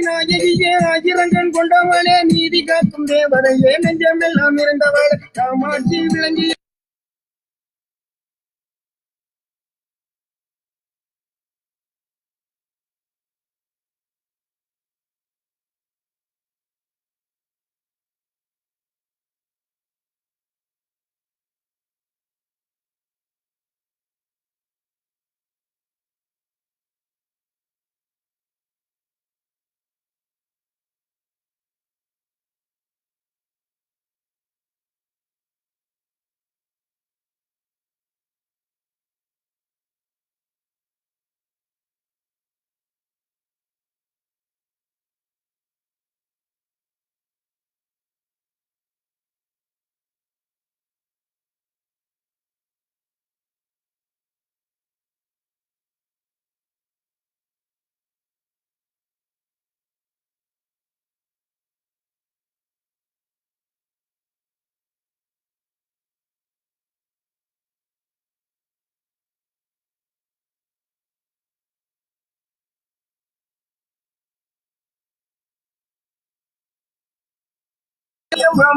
நாயகியே ஆயிரங்கண் கொண்டவளே நீதி காக்கும் தேவதையே நெஞ்சமெல்லாம் இருந்தவள் காமாட்சி விளங்கி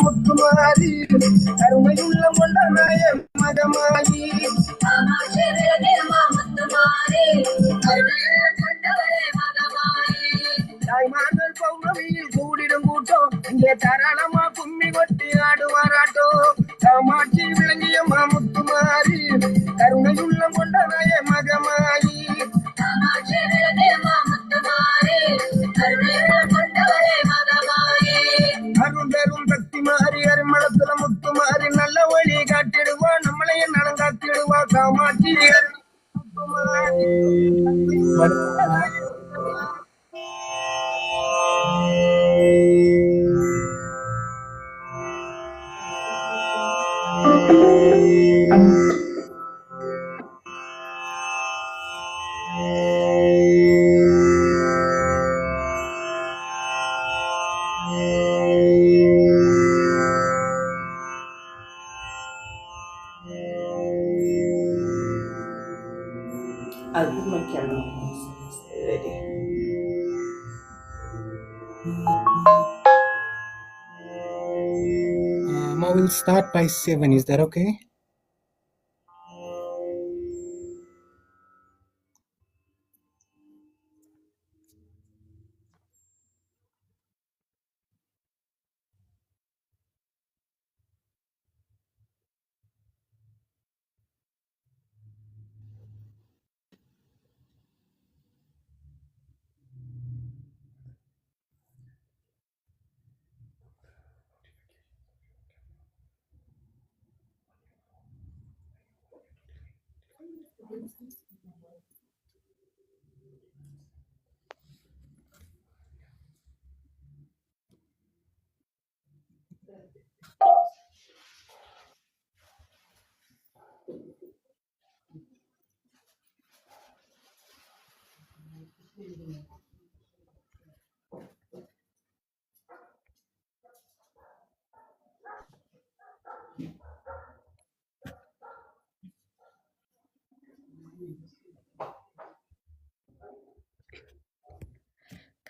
முத்துமாரி அருமையுள்ள கொண்ட நாய மகமாயி தாய்மார்கள் பௌர்ணமியில் கூடிடும் கூட்டம் இங்கே தாராளமா கும்மி கொட்டி ஆடுவாராட்டம் காமாட்சி விளங்கிய மாமுத்துமாரி கருணையுள்ள கொண்ட நாய மகமாயி அருந்தரும் சக்தி மாறி அருமளத்துல முத்து மாறி நல்ல வழி காட்டிடுவா நம்மளைய நலம் காத்திடுவா Kamakshi I'll put my camera ready. Ma will start by 7. Is that okay?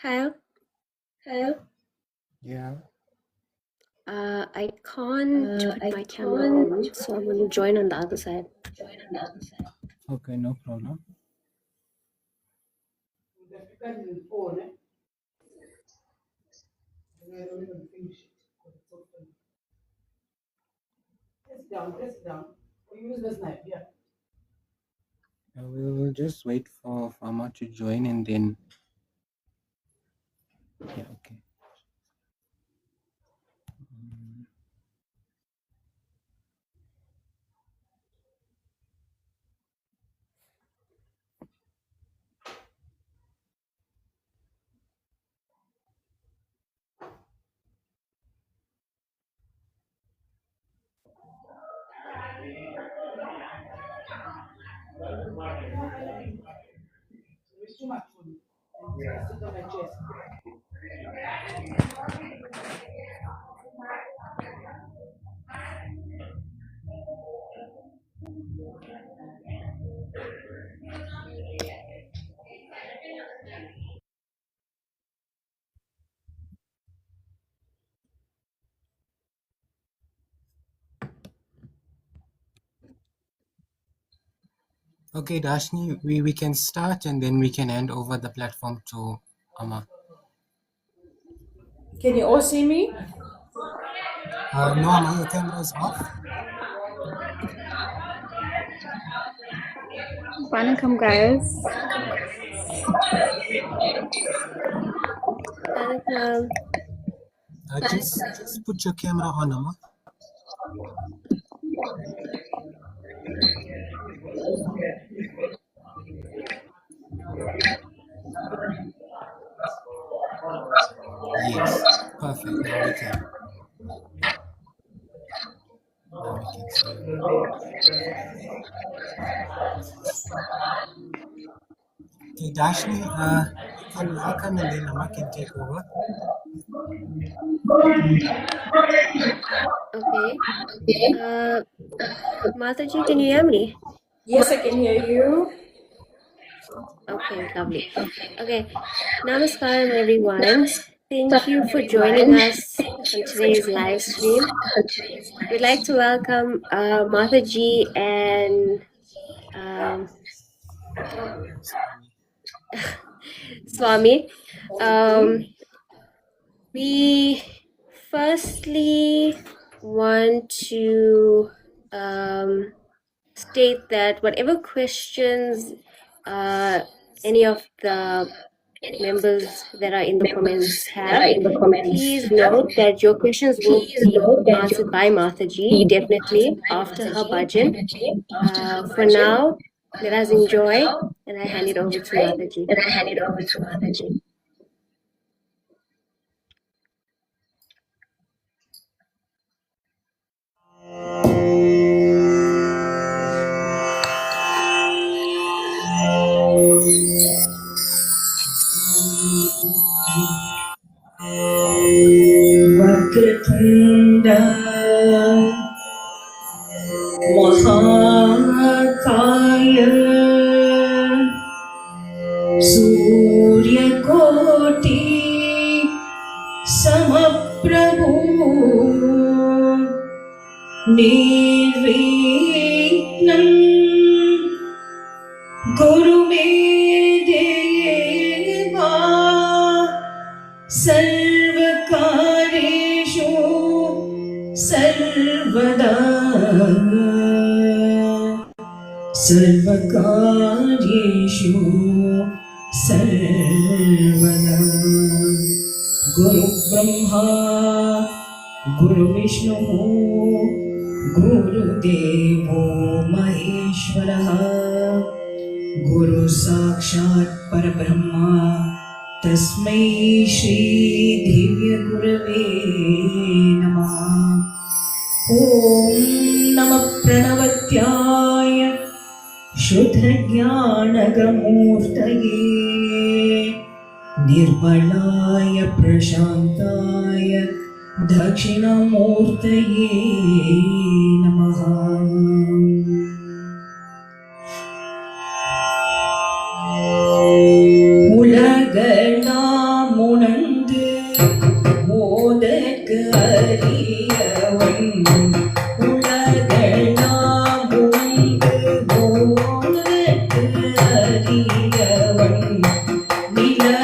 Kyle? Yeah. I can't put my camera on, so I'm going to join on the other side. Okay, no problem. Press it down. Use this knife, yeah. We will just wait for Fama to join and then. Yeah, okay. It's too much for me. Sit on my chest. Okay, Dashni, we can start and then we can hand over the platform to Amma. Can you all see me? No, Amma, your camera is off. Vanakkam, guys. Welcome. Just put your camera on, Amma. Yes, perfect. Now we can. Now we can see you. Okay, Dashni, you can welcome and then Amma can take over. Okay. Mathaji, can you hear me? Yes, I can hear you. Okay, lovely. Okay, Namaskaram, everyone. Thank you for joining us on today's live stream. We'd like to welcome Mathaji and Swami. We firstly want to state that whatever questions any of the members that are in the comments have, please note that your questions will be answered by Mathaji, definitely after her bhajan. For now, let us enjoy, and I hand it over to Mathaji. Vakratunda Mahakaya Suryakoti Samaprabhu Nirvignam Guru me deva Sarvakareshu Sarvada Sarvakareshu Sarvada Guru Brahma Guru Vishnu Guru Devo Maheshwara Guru Sakshat Parabrahma Tasmai Shri Divya Gurave Namaha Om Namah Pranavatyaya Shuddha Jnanagamurtaye Nirmalaya Prashantaya Dakshinamurtaye Namaha உலகெல்லாம் உணர்ந்து ஓதற்கு அறியவன் உலகெல்லாம் உணர்ந்து ஓதற்கு அறியவன் நிலவுலாவிய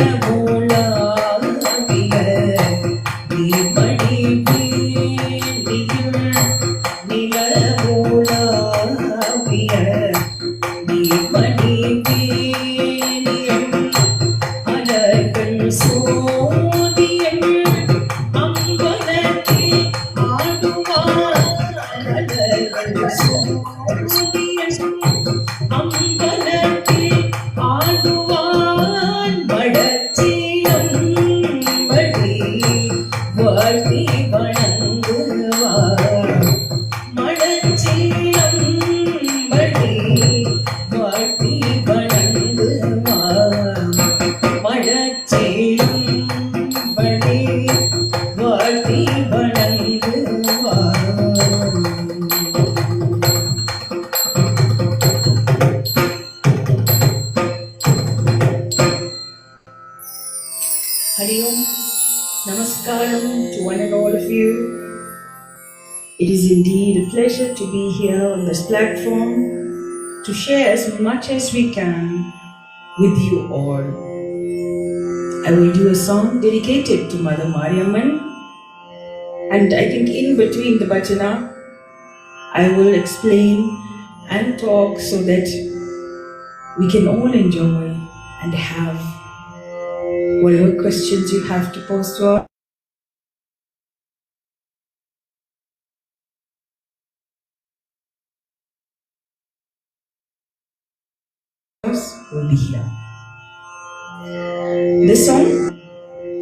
தீபடி பேணியும் நிலவுலாவிய தீபடி பேணியும் அழகன் சோதியன் அம்பலத்தில் ஆடுவார் அழகன் சோதியன் அம்பலத்தில் ஆடுவான் வடச்சீலம் வழி வாழ்த்தி வணங்குவார் மடச்சீலம் வழி வாழ்த்தி வணங்குவார் மடச்சீலம் வழி வாழ்த்தி வணங்குவார் Hari Om, Namaskaram to one and all of you. It is indeed a pleasure to be here on this platform to share as much as we can with you all. I will do a song dedicated to Mother Mariamman, and I think in between the bhajana, I will explain and talk so that we can all enjoy and have whatever questions you have to pose to us will be here. This song,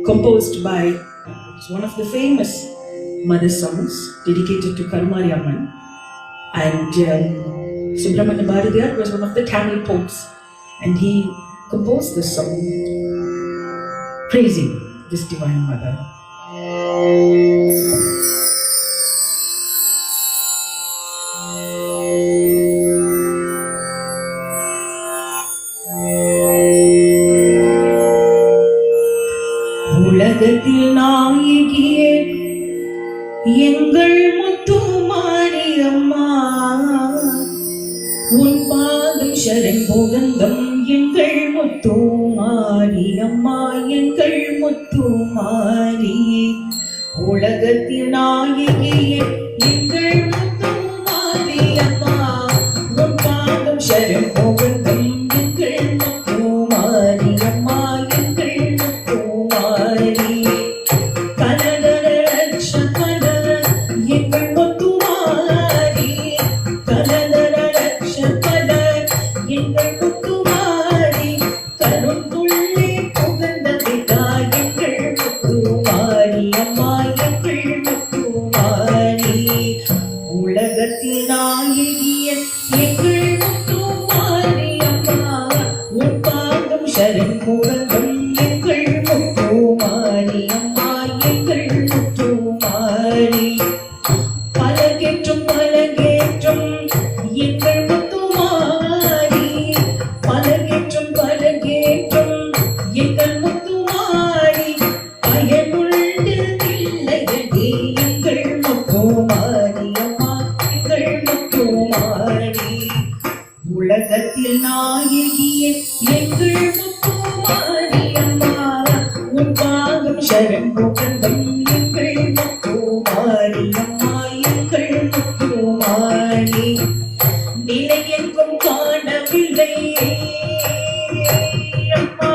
composed by, it's one of the famous mother songs dedicated to Karmariamman, and Subramanya Bharadiyar was one of the Tamil poets, and he composed this song praising this Divine Mother. உலகத்தில் நாயகியே எங்கள் முத்து மாரியம்மா, உன் பாதம் சரண் போகந்தம் எங்கள் முத்து மாரியம்மா, எங்கள் முத்து மாரி. உலகத்தில் நாயகியே எங்கள் முத்து மாரியம்மா, உன் பாதம் சரண் போகந்தம் எங்கள் முத்து மாரியம்மா, எங்கள் முத்து மாரி. கனகர ரட்சகன எங்கள் முத்து மாரி, கனகர ரட்சகன எங்கள் முத்து மாரி, கருந்துள்ளே புகழ்ந்த பிதா எங்கள் முத்து மாரி அம்மா, எங்கள் முத்து மாரி. உலகத்தில் நாயகிய எங்கள் முத்து மாரி அம்மா, உன் பாதம் சரண் புகழ்ந்தும் எங்கள் முத்து மாரி அம்மா, எங்கள் முத்து மாரி. பலகேற்றும் பலகேற்றும் எங்கள் முத்து மாரி, பலகேற்றும் பலகேற்றும் எங்கள் முத்து மாரி. பயனுள்ள பிள்ளைகளே எங்கள் முத்து மாரி அம்மா, எங்கள் முத்து மாரி. உலகத்தில் நாயகியே எங்கள் முத்து மாரி அம்மா, உன் பாதம் சரண் புகழ்ந்தும் எங்கள் முத்து மாரி அம்மா, எங்கள் முத்து மாரி. நிலையெங்கும் காணவில்லை அம்மா,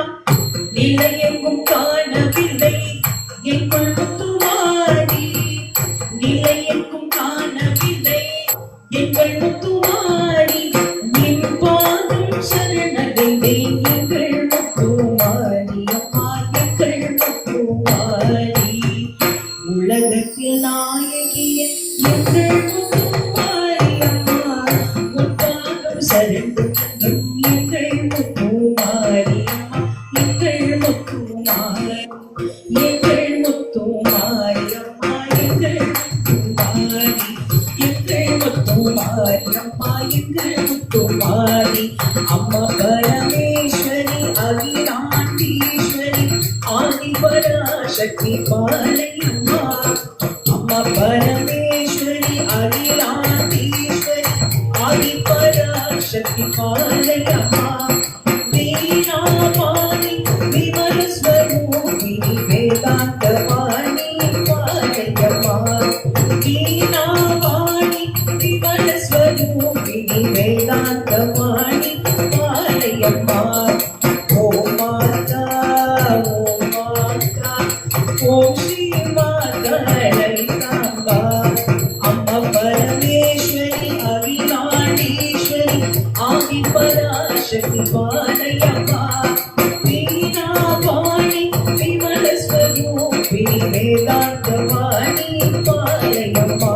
நிலையெங்கும் காணவில்லை எங்கள் முத்து மாரி, நிலையெங்கும் காணவில்லை எங்கள் முத்து மாரி. நின் பாதம் சரணடைந்தேன் எங்கள் முத்து மாரி அம்மா, எங்கள் முத்து மாரி. உலகத்தில் நாயகிய எங்கள் முத்து மாரி அம்மா, உன் பாதம் சரண் புகழ்ந்தும் எங்கள் முத்து மாரி அம்மா, எங்கள் முத்து மாரி. எங்கள் முத்து மாரி அம்மா, எங்கள் முத்து மாரி, எங்கள் முத்து மாரி அம்மா, எங்கள் முத்து மாரி. அம்மா பரமேஸ்வரி அகிலாண்டீஸ்வரி ஆதி பராசக்தி பாலையம்மா, அம்மா பரமேஸ்வரி அகிலாண்டீஸ்வரி ஆதி பராசக்தி பாலையம்மா. வீணாபாணி விமல ஸ்வரூபிணி வேதாந்த வாணி பாலையம்மா, வீணாபாணி விமல ஸ்வரூபிணி வேதாந்த வாணி பாலையம்மா. ஓம் மாதா, ஓம் மாதா, ஓம் ஸ்ரீ மாதா லலிதாம்பா. அம்மா பரமேஸ்வரி அகிலாண்டீஸ்வரி ஆதி பராசக்தி பாலையம்மா, வீணாபாணி விமல ஸ்வரூபிணி வேதாந்த வாணி பாலையம்மா,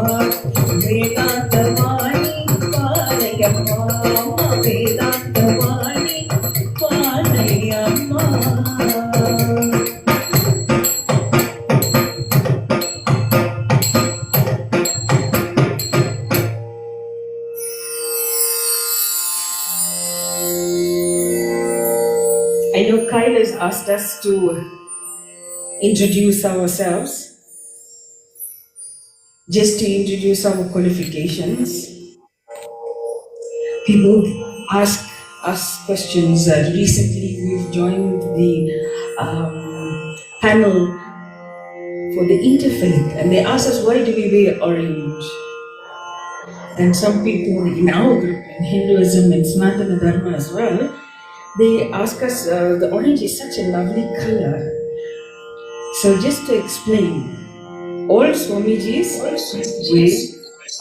வேதாந்த வாணி பாலையம்மா, அம்மா வேதாந்த Vani பாலையம்மா. I know Kyle has asked us to introduce ourselves. Just to introduce our qualifications, we both ask us questions. Recently, we've joined the panel for the interfaith, and they asked us, why do we wear orange? And some people in our group, in Hinduism and Sanatana Dharma as well, they ask us, the orange is such a lovely color. So just to explain, all Swamijis wear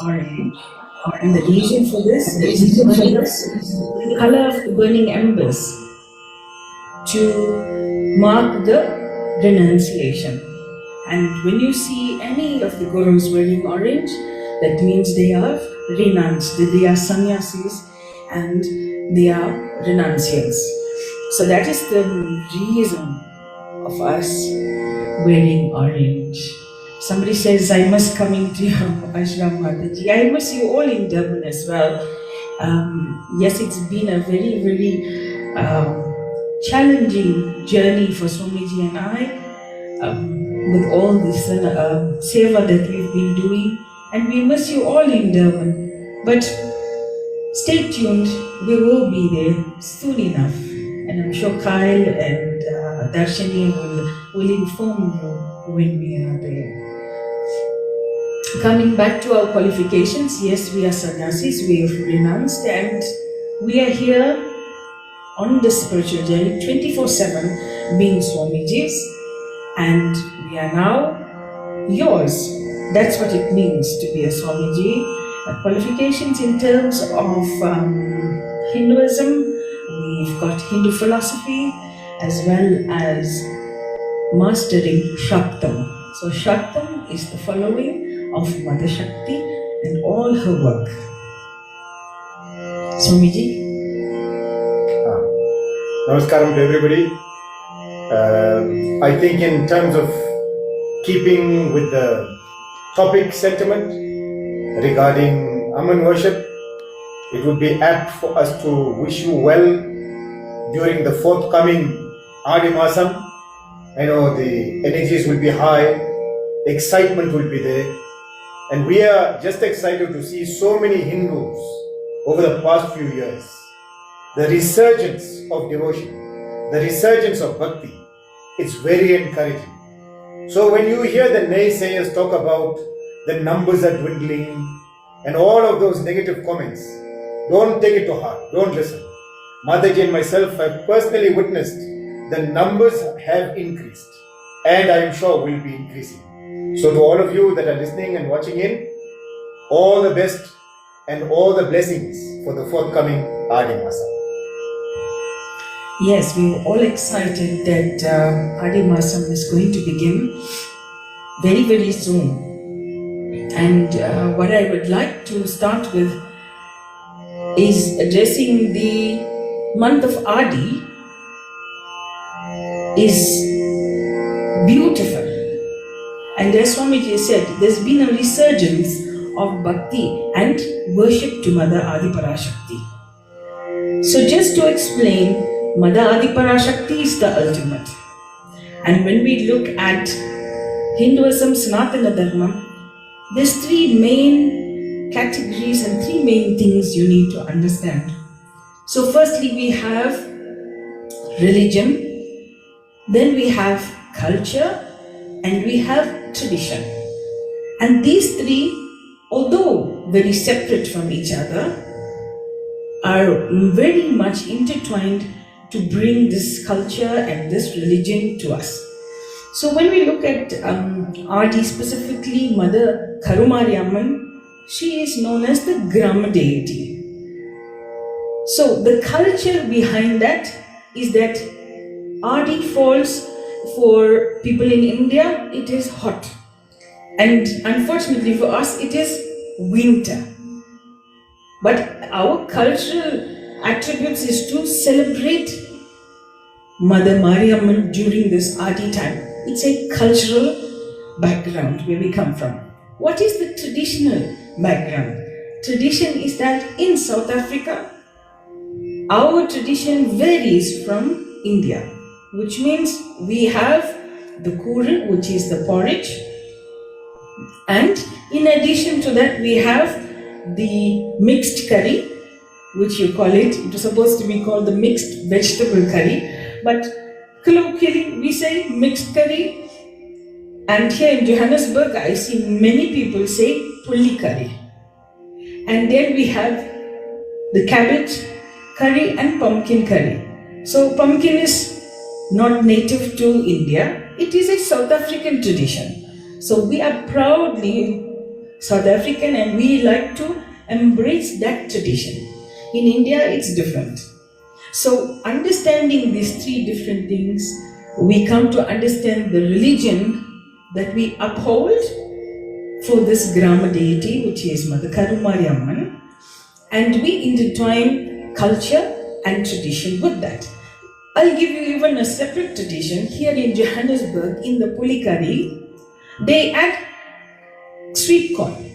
orange. And the reason for this is the color of the burning embers to mark the renunciation. And when you see any of the gurus wearing orange, that means they are renounced, they are sannyasis and they are renunciants. So that is the reason of us wearing orange. Somebody says, I must come into your ashram, Mathaji. I miss you all in Durban as well. Yes, it's been a very, very challenging journey for Swamiji and I, with all this seva that we've been doing. And we miss you all in Durban. But stay tuned, we will be there soon enough. And I'm sure Kyle and Darshani will inform you when we are there. Coming back to our qualifications, yes, we are sannyasis, we have renounced, and we are here on the spiritual journey 24/7 being Swamijis, and we are now yours. That's what it means to be a Swamiji. Qualifications in terms of Hinduism, we've got Hindu philosophy as well as mastering Shaktam. So Shaktam is the following of Mother Shakti and all her work. Swamiji? Namaskaram to everybody. I think in terms of keeping with the topic sentiment regarding Aman worship, it would be apt for us to wish you well during the forthcoming Adi Masam. I know the energies will be high, excitement will be there, and we are just excited to see so many Hindus over the past few years. The resurgence of devotion, the resurgence of bhakti, it's very encouraging. So when you hear the naysayers talk about the numbers are dwindling and all of those negative comments, don't take it to heart, don't listen. Mathaji and myself have personally witnessed the numbers have increased, and I am sure will be increasing. So to all of you that are listening and watching in, all the best and all the blessings for the forthcoming Adi Masa. Yes, we were all excited that Adi Masam is going to begin very, very soon. And what I would like to start with is addressing the month of Adi is beautiful. And as Swamiji said, there's been a resurgence of bhakti and worship to Mother Adi Parashakti. So just to explain, Mother Adi Parashakti is the ultimate. And when we look at Hinduism, Sanatana Dharma, there's three main categories and three main things you need to understand. So firstly, we have religion, then we have culture, and we have tradition. And these three, although very separate from each other, are very much intertwined to bring this culture and this religion to us. So when we look at Adi, specifically Mother Karumari Amman, she is known as the Grama deity. So the culture behind that is that Adi falls for people in India, it is hot. And unfortunately for us, it is winter. But our cultural attributes is to celebrate Mother Mariamman during this Adi time. It's a cultural background where we come from. What is the traditional background? Tradition is that in South Africa, our tradition varies from India, which means we have the kuran, which is the porridge, and in addition to that we have the mixed curry, which you call it. It was supposed to be called the mixed vegetable curry, but colloquially we say mixed curry. And here in Johannesburg, I see many people say pulli curry. And then we have the cabbage curry and pumpkin curry. So pumpkin is not native to India. It is a South African tradition. So we are proudly South African and we like to embrace that tradition. In India, it's different. So understanding these three different things, we come to understand the religion that we uphold for this Grama deity, which is Mother Karumariamman, and we intertwine culture and tradition with that. I'll give you even a separate tradition. Here in Johannesburg, in the puli curry, they add sweet corn.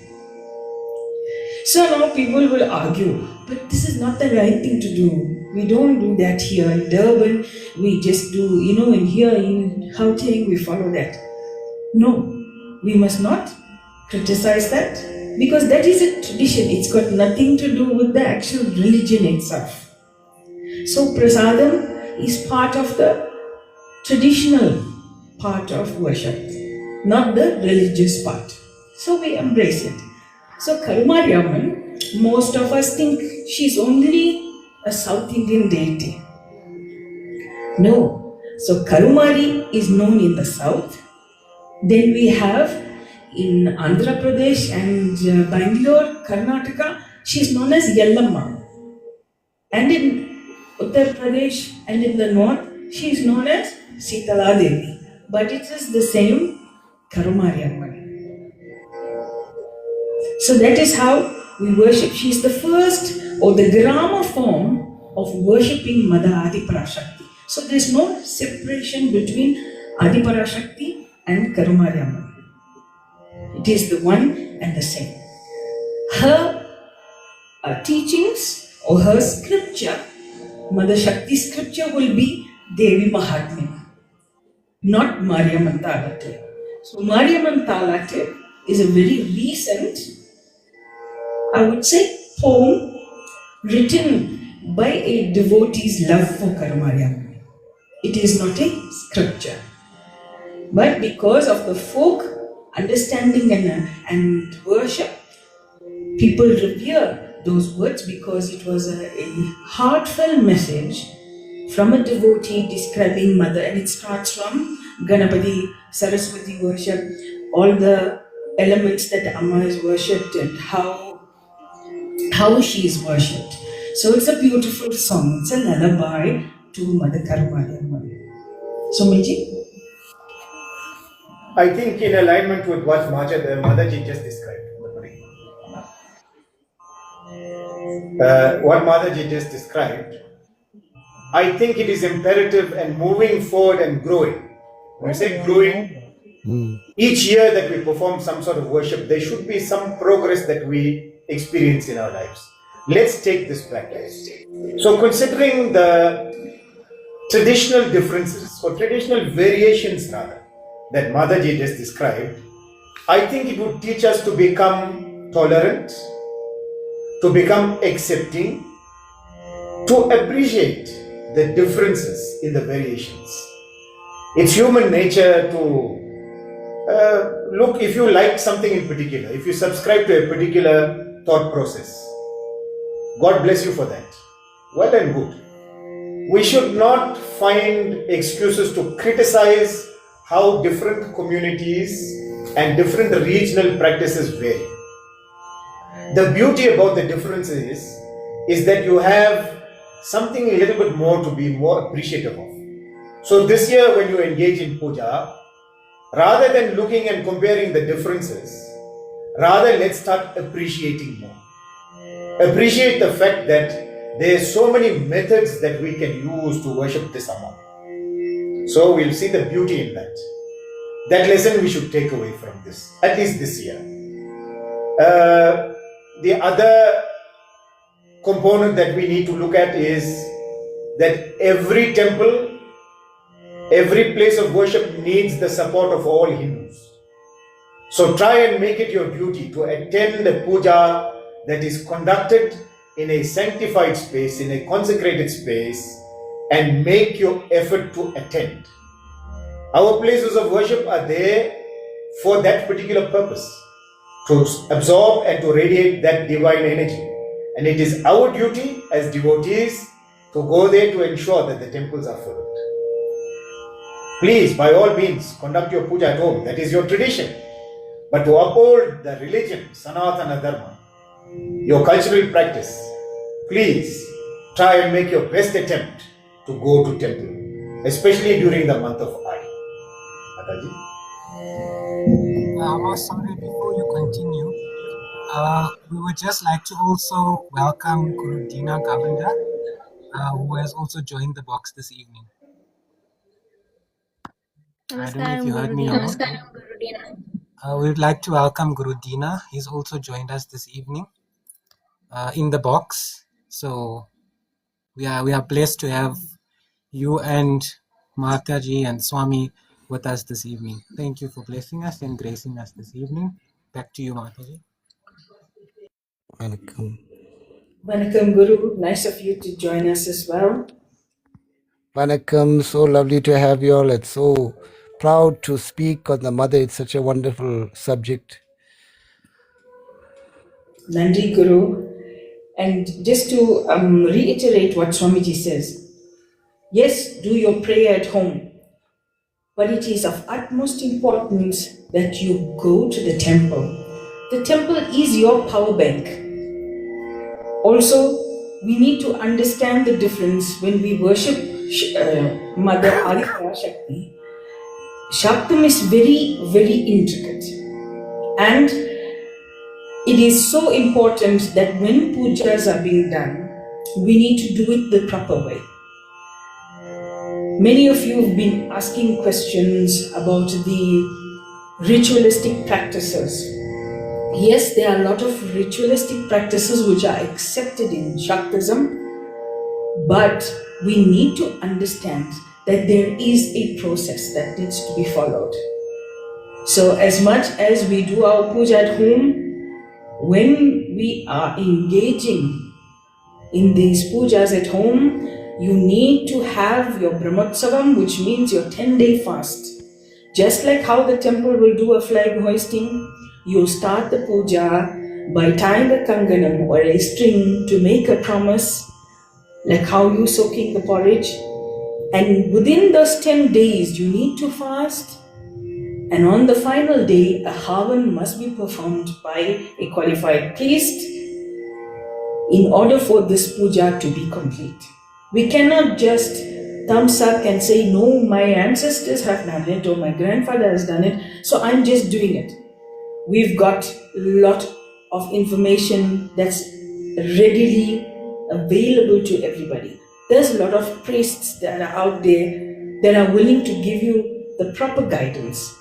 So now people will argue, but this is not the right thing to do. We don't do that here in Durban. We just do, in here in Gauteng, we follow that. No, we must not criticize that because that is a tradition. It's got nothing to do with the actual religion itself. So prasadam is part of the traditional part of worship, not the religious part. So we embrace it. So Karumariamman, most of us think she's only a South Indian deity. No. So Karumari is known in the south. Then we have in Andhra Pradesh and Bangalore, Karnataka, she is known as Yellamma. And in Uttar Pradesh and in the north, she is known as Sitala Devi. But it is the same Karumariamman. So that is how we worship. She is the first or the Grama form of worshipping Mother Adiparashakti. So there is no separation between Adiparashakti and Karumariamman. It is the one and the same. Her teachings or her scripture, Mother Shakti's scripture will be Devi Mahatmya, not Mariamman Talate. So Mariamman Talate is a very recent, I would say, poem written by a devotee's love for Karumariamman. It is not a scripture. But because of the folk understanding and worship, people revere those words because it was a heartfelt message from a devotee describing Mother, and it starts from Ganapati, Saraswati worship, all the elements that Amma is worshipped and how she is worshipped. So it's a beautiful song. It's a lullaby to Mother Karumariamman. So Meji? I think in alignment with what Mathaji just described. What Mathaji just described, I think it is imperative and moving forward and growing. When we say growing, each year that we perform some sort of worship, there should be some progress that we experience in our lives. Let's take this practice. So considering the traditional differences or traditional variations rather that Mathaji just described, I think it would teach us to become tolerant, to become accepting, to appreciate the differences in the variations. It's human nature to look, if you like something in particular, if you subscribe to a particular thought process, God bless you for that. Well and good. We should not find excuses to criticize how different communities and different regional practices vary. The beauty about the differences is that you have something a little bit more to be more appreciative of. So this year when you engage in puja, rather than looking and comparing the differences, rather let's start appreciating more. Appreciate the fact that there are so many methods that we can use to worship this Amma. So we'll see the beauty in that. That lesson we should take away from this, at least this year. The other component that we need to look at is that every temple, every place of worship needs the support of all Hindus. So try and make it your duty to attend a puja that is conducted in a sanctified space, in a consecrated space, and make your effort to attend. Our places of worship are there for that particular purpose, to absorb and to radiate that divine energy. And it is our duty as devotees to go there to ensure that the temples are filled. Please, by all means, conduct your puja at home. That is your tradition. But to uphold the religion, Sanatana Dharma, your cultural practice, please try and make your best attempt to go to temple, especially during the month of Adi. Mathaji? Sorry, before you continue, we would just like to also welcome Guru Dina Govinda, who has also joined the box this evening. I don't know if you heard me or not. We would like to welcome Guru Dina. He's also joined us this evening in the box. So we are blessed to have you and Mathaji and Swami with us this evening. Thank you for blessing us and gracing us this evening. Back to you, Mathaji. Vanakkam. Vanakkam Guru, nice of you to join us as well. Vanakkam, so lovely to have you all. It's so proud to speak on the mother. It's such a wonderful subject. Nandi Guru. And just to reiterate what Swamiji says, yes, do your prayer at home, but it is of utmost importance that you go to the temple. The temple is your power bank. Also, we need to understand the difference when we worship Mother Aditya Shakti. Shaktam is very, very intricate. And it is so important that when pujas are being done, we need to do it the proper way. Many of you have been asking questions about the ritualistic practices. Yes, there are a lot of ritualistic practices which are accepted in Shaktism, but we need to understand that there is a process that needs to be followed. So as much as we do our puja at home, when we are engaging in these pujas at home, you need to have your Brahmotsavam, which means your 10-day fast. Just like how the temple will do a flag hoisting, you start the puja by tying a kanganam or a string to make a promise, like how you soaking the porridge. And within those 10 days, you need to fast. And on the final day, a havan must be performed by a qualified priest in order for this puja to be complete. We cannot just thumbs up and say, no, my ancestors have done it or my grandfather has done it, so I'm just doing it. We've got a lot of information that's readily available to everybody. There's a lot of priests that are out there that are willing to give you the proper guidance.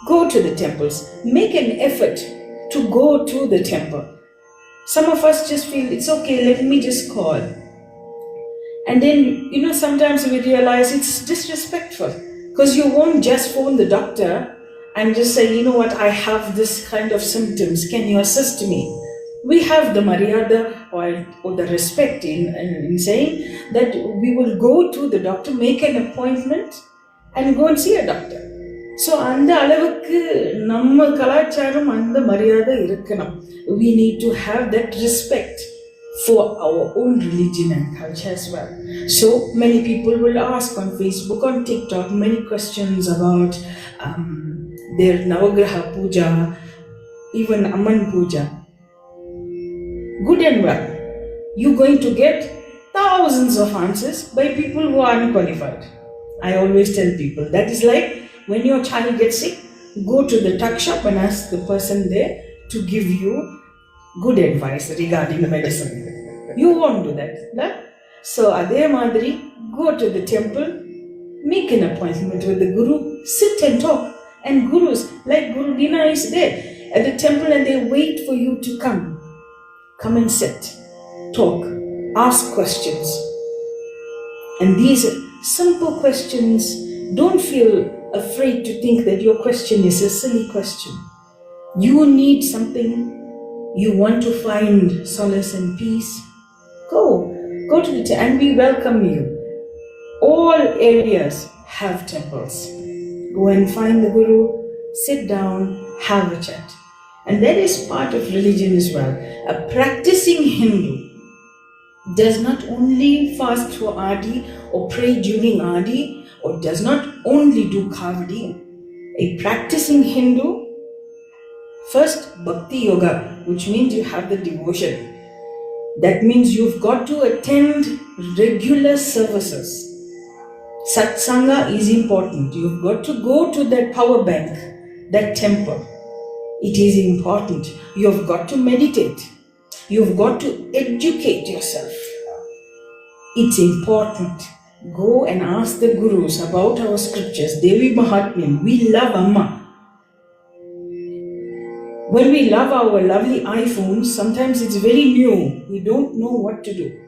Go to the temples. Make an effort to go to the temple. Some of us just feel, it's okay, let me just call. And then, sometimes we realize it's disrespectful because you won't just phone the doctor and just say, you know what, I have this kind of symptoms, can you assist me? We have the maryada or the respect in saying that we will go to the doctor, make an appointment and go and see a doctor. So, அந்த அளவுக்கு நம்ம கலாச்சாரம் அந்த மரியாதை இருக்கணும். We need to have that respect for our own religion and culture as well. So many people will ask on Facebook, on TikTok, many questions about their Navagraha Puja, even Aman Puja. Good and well. You're going to get thousands of answers by people who are unqualified. I always tell people, that is like when your child gets sick, go to the tuck shop and ask the person there to give you good advice regarding medicine. You won't do that. No? So, Adhe Madri, go to the temple, make an appointment with the Guru, sit and talk. And Gurus, like Guru Dina is there at the temple and they wait for you to come. Come and sit, talk, ask questions. And these simple questions, don't feel afraid to think that your question is a silly question. You need something, you want to find solace and peace, Go to the and we welcome you. All areas have temples. Go and find the Guru, sit down, have a chat. And that is part of religion as well. A practicing Hindu does not only fast for Adi or pray during Adi or does not only do Kavadi. A practicing Hindu, first Bhakti Yoga, which means you have the devotion. That means you've got to attend regular services. Satsanga is important. You've got to go to that power bank, that temple. It is important. You've got to meditate. You've got to educate yourself. It's important. Go and ask the gurus about our scriptures. Devi Mahatmyam. We love Amma. When we love our lovely iPhones, sometimes it's very new. We don't know what to do.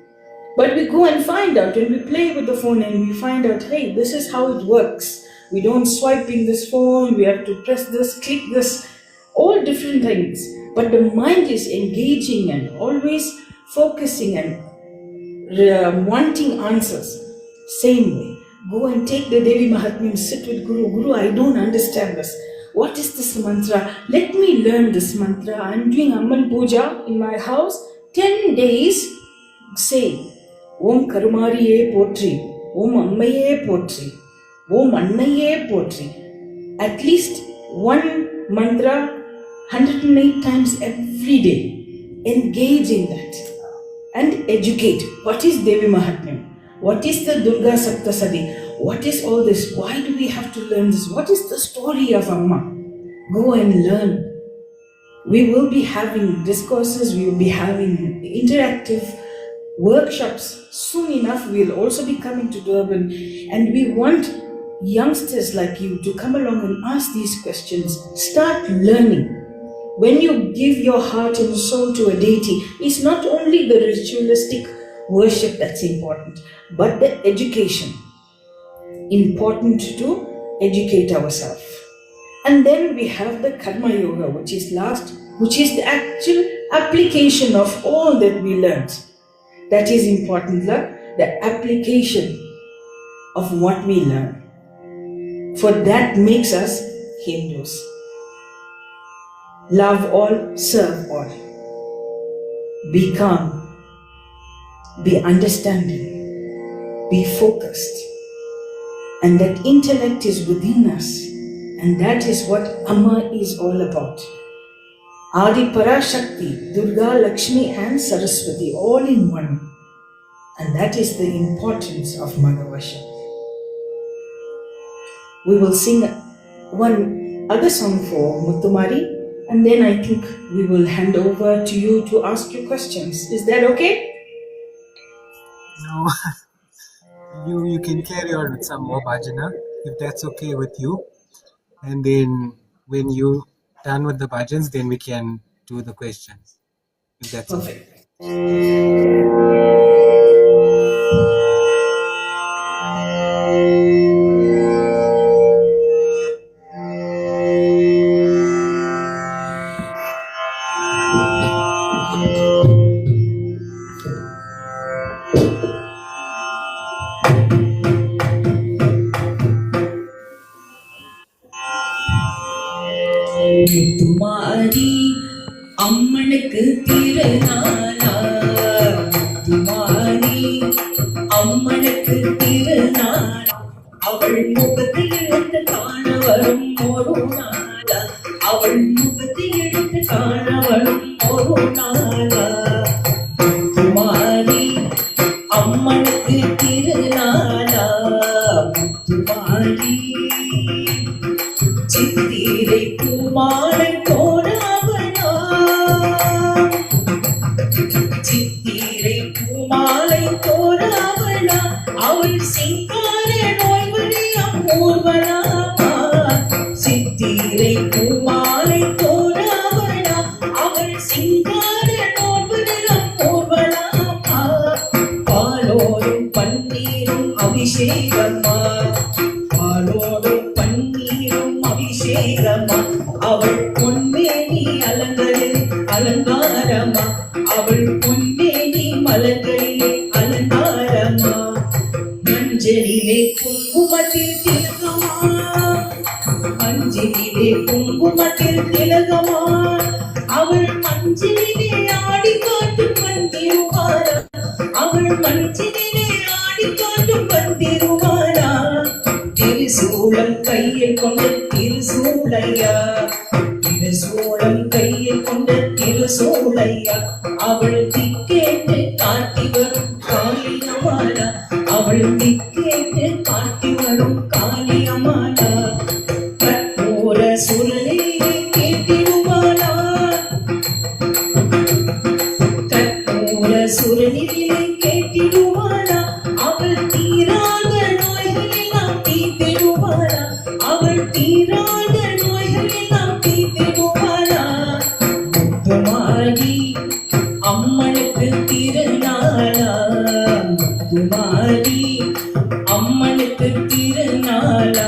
But we go and find out, and we play with the phone and we find out, hey, this is how it works. We don't swipe in this phone, we have to press this, click this, all different things. But the mind is engaging and always focusing and wanting answers. Same way. Go and take the Devi Mahatmyam, sit with Guru. Guru, I don't understand this. What is this mantra? Let me learn this mantra. I'm doing Amman Puja in my house. 10 days, say, Om Karumariye Potri, Om Ammaye Potri, Om Annaye Potri. At least one mantra 108 times every day. Engage in that and educate. What is Devi Mahatmyam? What is the Durga Saptasadi? What is all this? Why do we have to learn this? What is the story of Amma? Go and learn. We will be having discourses, we will be having interactive workshops. Soon enough, we'll also be coming to Durban, and we want youngsters like you to come along and ask these questions. Start learning. When you give your heart and soul to a deity, it's not only the ritualistic worship that's important, but the education. Important to educate ourselves. And then we have the Karma Yoga, which is last, which is the actual application of all that we learned. That is important, the application of what we learn. For that makes us Hindus. Love all, serve all. Be calm. Be understanding. Be focused. And that intellect is within us. And that is what Amma is all about. Adi Para Shakti, Durga, Lakshmi and Saraswati, all in one. And that is the importance of Mother worship. We will sing one other song for Muttumari, and then I think we will hand over to you to ask you questions. Is that okay? No, you can carry on with some more bhajana, if that's okay with you. And then when you're done with the bhajans, then we can do the questions, if that's Perfect. Muthumari அம்மனுக்கு திருநாளா, முத்துமாரி அம்மனுக்கு திருநாளா, அவள் முகத்தில் எடுத்து காண வரும் ஒரு நாளா, அவள் முகத்தில் எடுத்து காண வரும் ஒரு நாளா, முத்துமாரி அம்மனுக்கு திருநாளா, முத்துமாரி சித்திரை பூமாலை தோராவளா, சித்திரை பூமாலை தோராவளா, அவள் சிங்கார நோய்வழியாம் ஊர்வலாமா, சித்திரை பூமாலை தோராவளா, அவள் சிங்கார நோய்வழியாம் ஊர்வலாமா, பாலோடும் பன்னீரும் அபிஷேகமா, பாலோடும் பன்னீரும் அபிஷேகமா, அவள் பொன்மேனி அலங்கரில் அலங்காரமா, அவள் பொன்மேனி மலர்களில் மஞ்சளிலே குங்குமத்தில் திலகமா மஞ்சளிலே குங்குமத்தில் திலகமா அவள் மஞ்சளிலே ஆடி காட்டும் வந்திருவாரா அவள் மஞ்சளிலே ஆடி காட்டும் வந்திருவாரா திருசூலம் கையில் கொண்ட திருசூலையா திருசூலம் கையில் கொண்ட திருசூலையா அவள் திக்கேட்டு காட்டி வரும் காளியம்மாளா அவள் திக்கேட்டு காட்டி வரும் காளியம்மாளா கற்பூர சுரலிலே கேட்டிடுவாளா கற்பூர சுரலிலே கேட்டிடுவாளா அவள் தீராத நோய்கள் எல்லாம் தீர்த்திடுவாளா அவள் தீராத நோய்கள் எல்லாம் தீர்த்திடுவாளா முத்துமாரி அம்மனுக்கு திருநாளா முத்துமாரி அம்மனுக்கு திருநாளா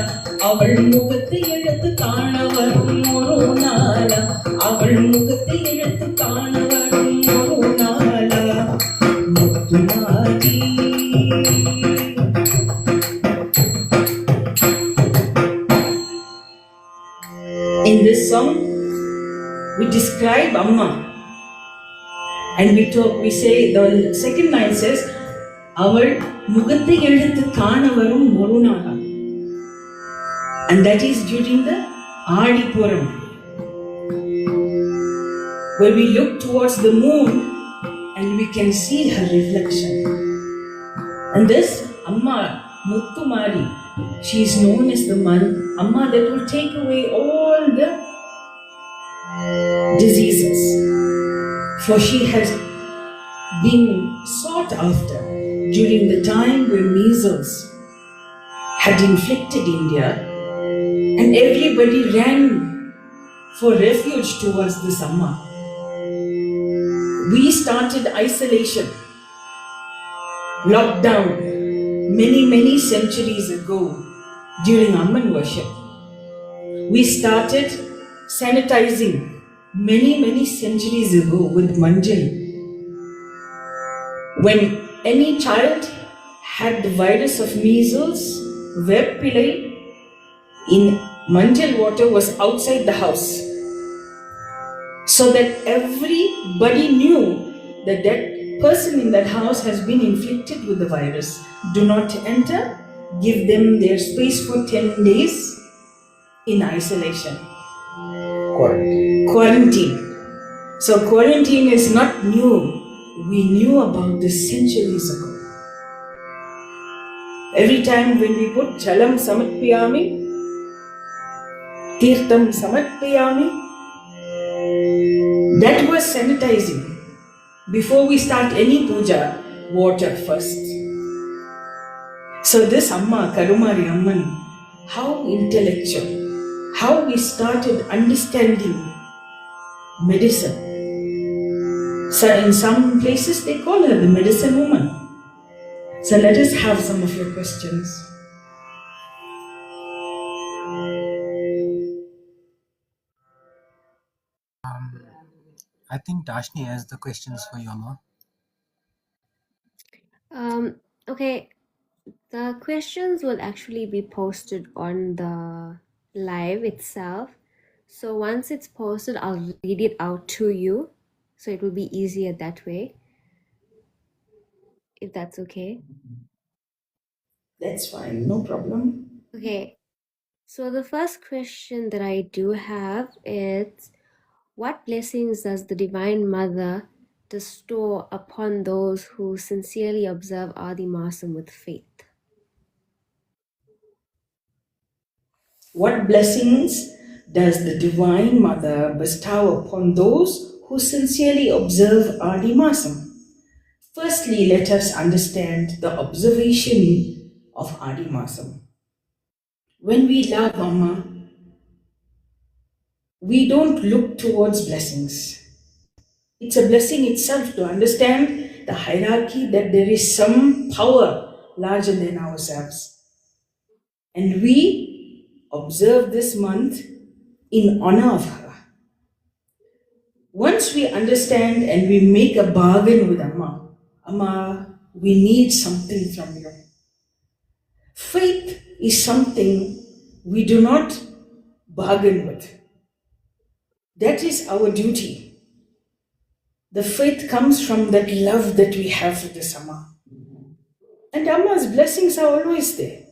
அவள் முகத்தை எடுத்து காண வரும் ஒரு நாளா அவள் முகத்தை எடுத்து காண வரும் ஒரு நாளா Muthumari In this song, we describe Amma, and we say the second line says, "Aval mugathai eduthu kaana varum oru naala," and that is during the Adipuram, where we look towards the moon and we can see her reflection. And this Amma Muttumari, she is known as the Amma that will take away all the diseases, for she has been sought after during the time when measles had inflicted India, and everybody ran for refuge towards this Amma. We started isolation, lockdown, many centuries ago during Amman worship. We started sanitizing many centuries ago with manjal. When any child had the virus of measles, veppilai in manjal water was outside the house, so that everybody knew that that person in that house has been inflicted with the virus. Do not enter. Give them their space for 10 days in isolation. Quarantine. So quarantine is not new. We knew about this centuries ago. Every time when we put chalam samatpiyami, tirtam samatpiyami, that was sanitizing. Before we start any puja, water first. So this Amma, Karumari Amman, how intellectual, how we started understanding medicine. So in some places they call her the medicine woman. So let us have some of your questions. I think Dashni has the questions for you, Amma. Okay, the questions will actually be posted on the live itself. So once it's posted, I'll read it out to you. So it will be easier that way, if that's okay. That's fine, no problem. Okay, so the first question that I do have is, what blessings does the Divine Mother bestow upon those who sincerely observe Adi Masam with faith? What blessings does the Divine Mother bestow upon those who sincerely observe Adi Masam? Firstly, let us understand the observation of Adi Masam. When we love Amma, we don't look towards blessings. It's a blessing itself to understand the hierarchy, that there is some power larger than ourselves. And we observe this month in honor of her. Once we understand and we make a bargain with Amma, Amma, we need something from you. Faith is something we do not bargain with. That is our duty. The faith comes from that love that we have for this Amma. And Amma's blessings are always there.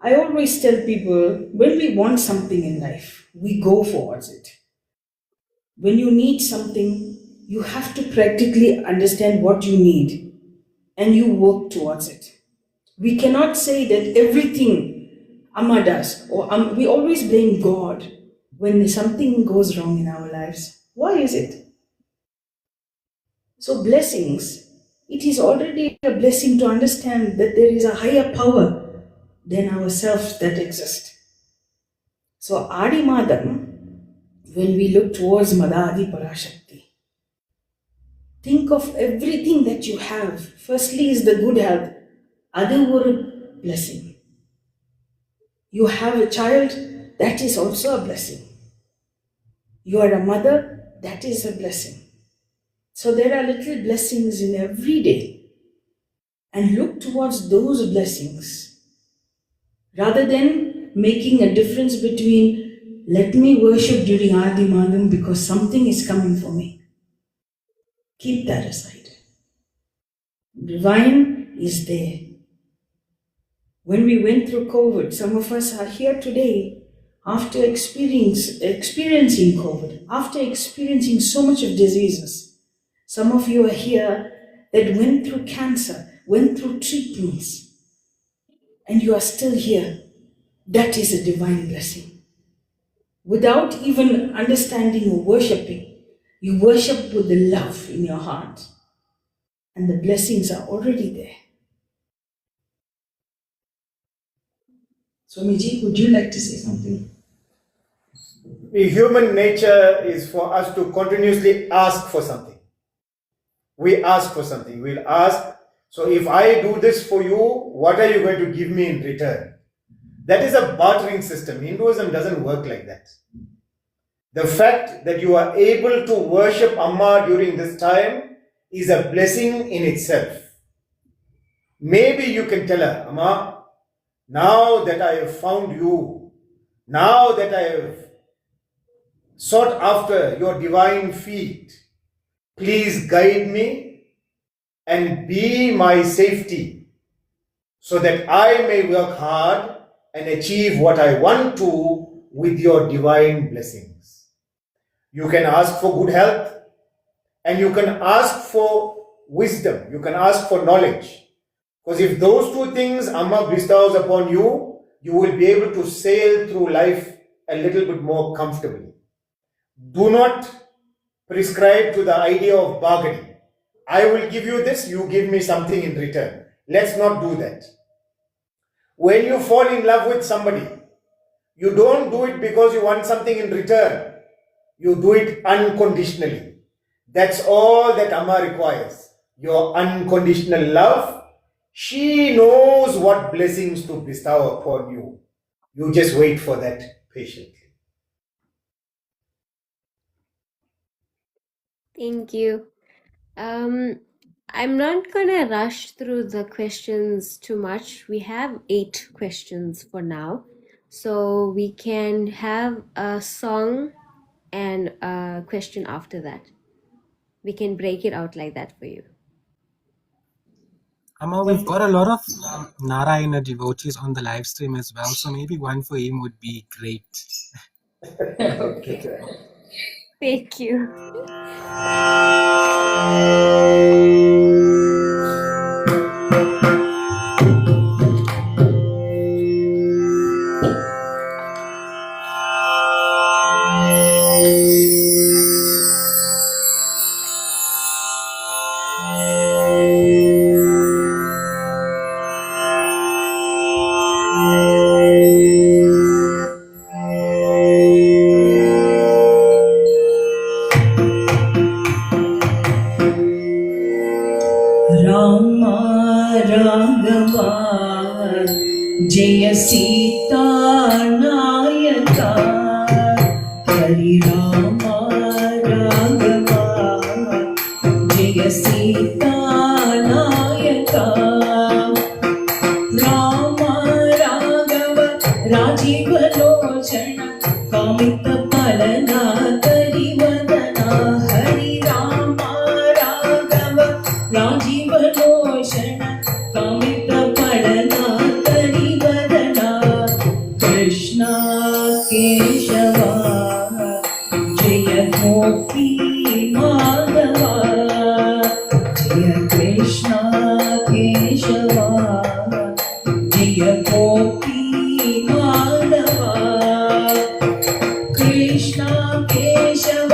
I always tell people, when we want something in life, we go towards it. When you need something, you have to practically understand what you need and you work towards it. We cannot say that everything Amma does, or we always blame God when something goes wrong in our lives. Why is it? So blessings, it is already a blessing to understand that there is a higher power than ourselves that exist. So Adi Madam, when we look towards Madhadi Parashakti, think of everything that you have. Firstly is the good health. Adu oru blessing. You have a child, that is also a blessing. You are a mother, that is a blessing. So there are little blessings in every day. And look towards those blessings. Rather than making a difference between, let me worship during Adi Madam because something is coming for me. Keep that aside. Divine is there. When we went through COVID, some of us are here today after experiencing COVID, after experiencing so much of diseases. Some of you are here that went through cancer, went through treatments, and you are still here. That is a divine blessing. Without even understanding or worshipping, you worship with the love in your heart, and the blessings are already there. Swamiji, would you like to say something? The human nature is for us to continuously ask for something. We ask for something. We'll ask, so if I do this for you, what are you going to give me in return? That is a bartering system. Hinduism doesn't work like that. The fact that you are able to worship Amma during this time is a blessing in itself. Maybe you can tell her, Amma, now that I have found you, now that I have sought after your divine feet, please guide me and be my safety so that I may work hard and achieve what I want to with your divine blessings. You can ask for good health and you can ask for wisdom. You can ask for knowledge. Because if those two things Amma bestows upon you, you will be able to sail through life a little bit more comfortably. Do not prescribe to the idea of bargaining. I will give you this, you give me something in return. Let's not do that. When you fall in love with somebody, you don't do it because you want something in return. You do it unconditionally. That's all that Amma requires. Your unconditional love. She knows what blessings to bestow upon you. You just wait for that patiently. Thank you. I'm not gonna rush through the questions too much. We have 8 questions for now. So we can have a song and a question after that. We can break it out like that for you. Amma, we've got a lot of Narayana devotees on the live stream as well, so maybe one for him would be great. Okay. Thank you. Rama Raghava Jaya Sita Nayaka Hari Rama Raghava Jaya Sita Nayaka Rama Rajivlochan कामितफलदा करिवदना Hari Ram Raghav Rajivlochan कामितफलदा करिवदना Krishna केशवा जय गोपी माधवा जय कृष्ण केशवा जय गोपी माधवा कृष्ण केशव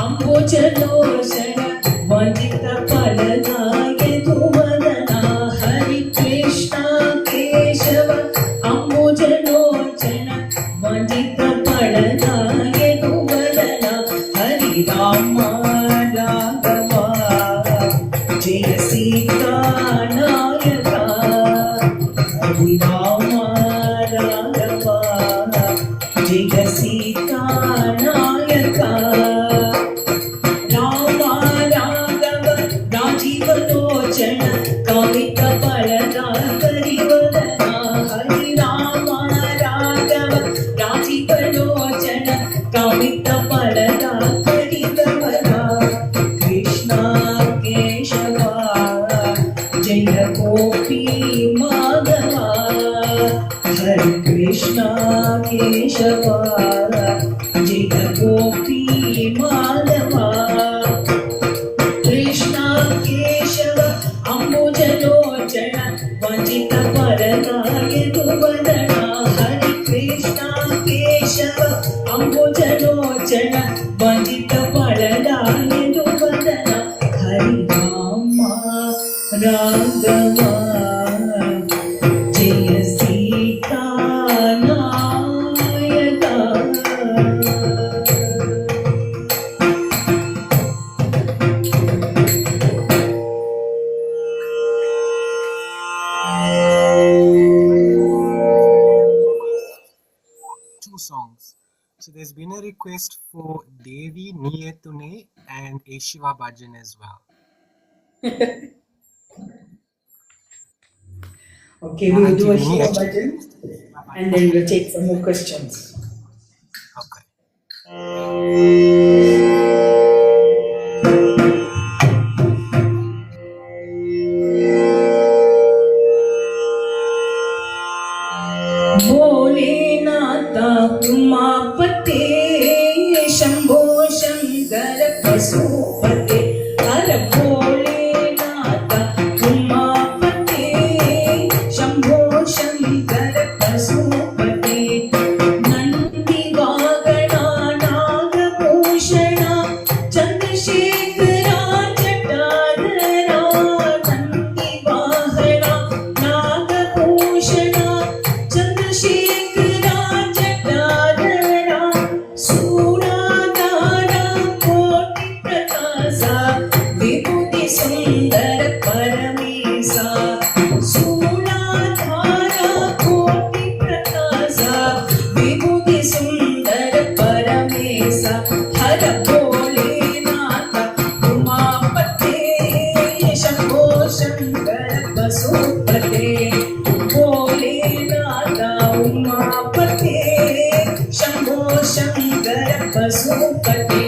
अम्बुजलोचन वंदित फलदाय धुवदना हरि कृष्ण केशव अम्बुजलोचन वंदित फलदाय धुवदना हरि राम राघवा जय सीता नायका हरि राम राघवा जय सीता नायका राम राघव राजीवलोचन कामितफलदा करिवदना हरि राम राघव राजीवलोचन कामितफलदा करिवदना कृष्ण केशवा जय गोपी माधवा हरे कृष्ण केशवा जय गोपी माधवा कृष्ण केशव अम्बुजलोचन वंदित फलदाय धुवदना हरे कृष्ण केशव अम्बुजलोचन वंदित फलदाय धुवदना हरि राम राघवा जय Sita Nykaa Two songs. So there's been a request for Devi Niyetune and a Shiva Bhajan as well. Okay, we will do a Auntie Vinny, Shiva actually. bhajan and then we'll take some more questions. Okay. Bholenath उमापते Shambho Shankar पशुपते हर भोलेनाथ उमापते शंभो शंकर पशुपते नंदी वागणा नागभूषणा चंद्रशेखरा जटाधरा नंदी वाहना नागभूषणा चंद्रशेखरा जटाधरा सूराधारा कोटि प्रकाशा विभूति सुंदर परमेशा सूराधारा कोटि प्रकाशा विभूति सुंदर परमेशा हर भोलेनाथ उमापते शंभो शंकर पशुपते भोलेनाथ उमापते शंभो शंकर पशुपते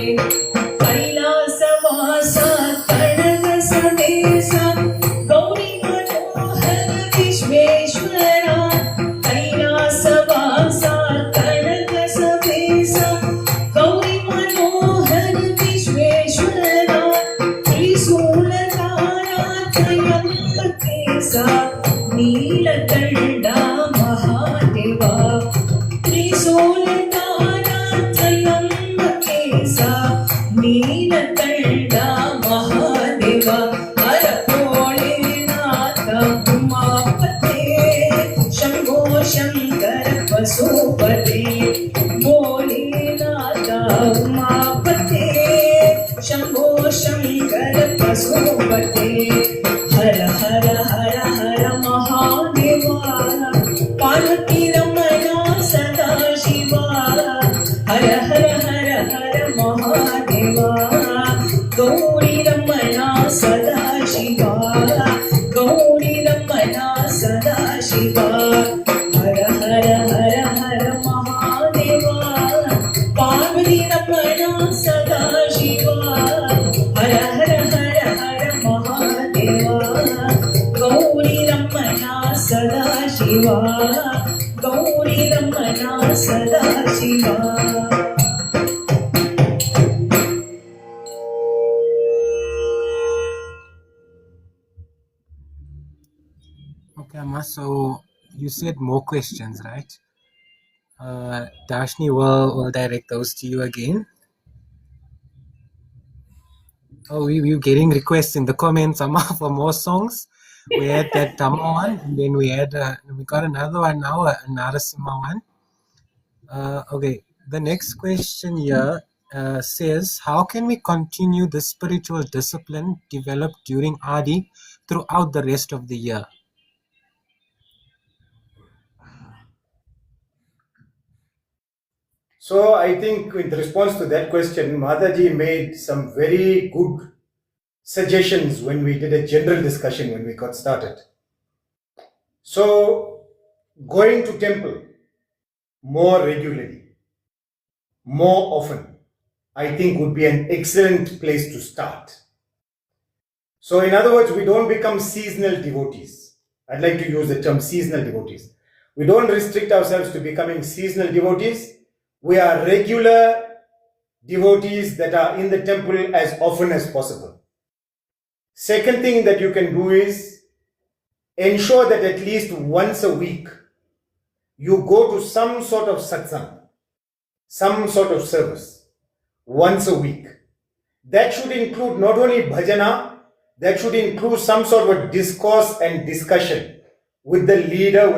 कैलासवासा कनक समेसा गौरी मनोहर विश्वेश्वरा कैलासवासा कनक समेसा गौरी मनोहर विश्वेश्वरा त्रिशूलधारा त्रयंबकेशा नीलकंठा महादेवा त्रिशूलधारा त्रयंबकेशा नीलकंठा महादेवा हर भोलेनाथ उमापते शंभो शंकर पशुपते भोलेनाथ उमापते शंभो शंकर पशुपते हर हर हर हर महादेवा पार्वती रमणा सदा शिवा हर हर हर हर महादेवा गौरी रमणा सदा शिवा गौरी रमणा सदा शिवा हर हर हर हर गौरी रमणा सदा Shiva. Okay, Amma, so you said more questions, right? Darshni will direct those to you again. Oh, we're getting requests in the comments, Amma, for more songs. We had that Dhamma one, and then we got another one now, a Narasimha one. Okay, the next question here says, how can we continue the spiritual discipline developed during Adi throughout the rest of the year? So I think in response to that question, Mathaji made some very good suggestions when we did a general discussion when we got started. So going to temple more regularly, more often, I think would be an excellent place to start. So in other words, we don't become seasonal devotees. I'd like to use the term seasonal devotees. We don't restrict ourselves to becoming seasonal devotees. We are regular devotees that are in the temple as often as possible. Second thing that you can do is ensure that at least once a week you go to some sort of satsang, some sort of service, once a week. That should include not only bhajana, that should include some sort of discourse and discussion with the leader,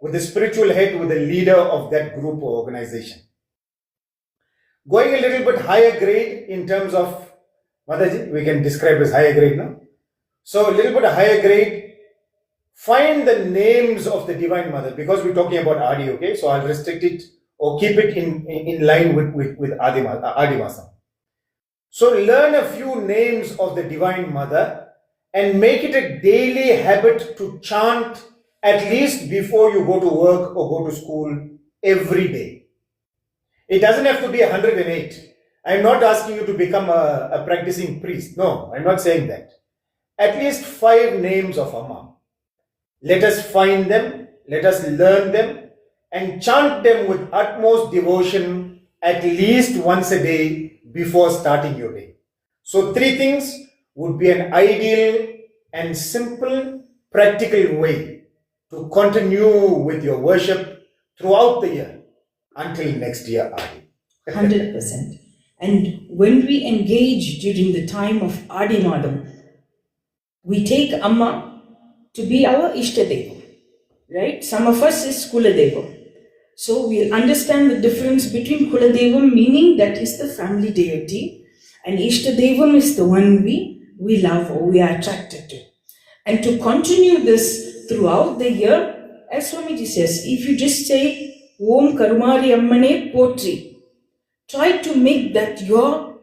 with the spiritual head, with the leader of that group or organization. Going a little bit higher grade in terms of, Mathaji, we can describe as higher grade now. So a little bit higher grade, find the names of the Divine Mother, because we're talking about Adi, okay? So I'll restrict it or keep it in line with Adi Masam. So learn a few names of the Divine Mother and make it a daily habit to chant at least before you go to work or go to school every day. It doesn't have to be 108. I'm not asking you to become a practicing priest. No, I'm not saying that. At least 5 names of Amma. Let us find them, let us learn them, and chant them with utmost devotion at least once a day before starting your day. So 3 things would be an ideal and simple, practical way to continue with your worship throughout the year until next year, Adi. 100%. And when we engage during the time of Adi Madam, we take Amma to be our Ishtadeva, right? Some of us is Kuladeva. So we'll understand the difference between Kuladevam, meaning that is the family deity, and Ishtadevam is the one we love or we are attracted to. And to continue this throughout the year, as Swamiji says, if you just say, Om Karumari Ammane Potri, try to make that your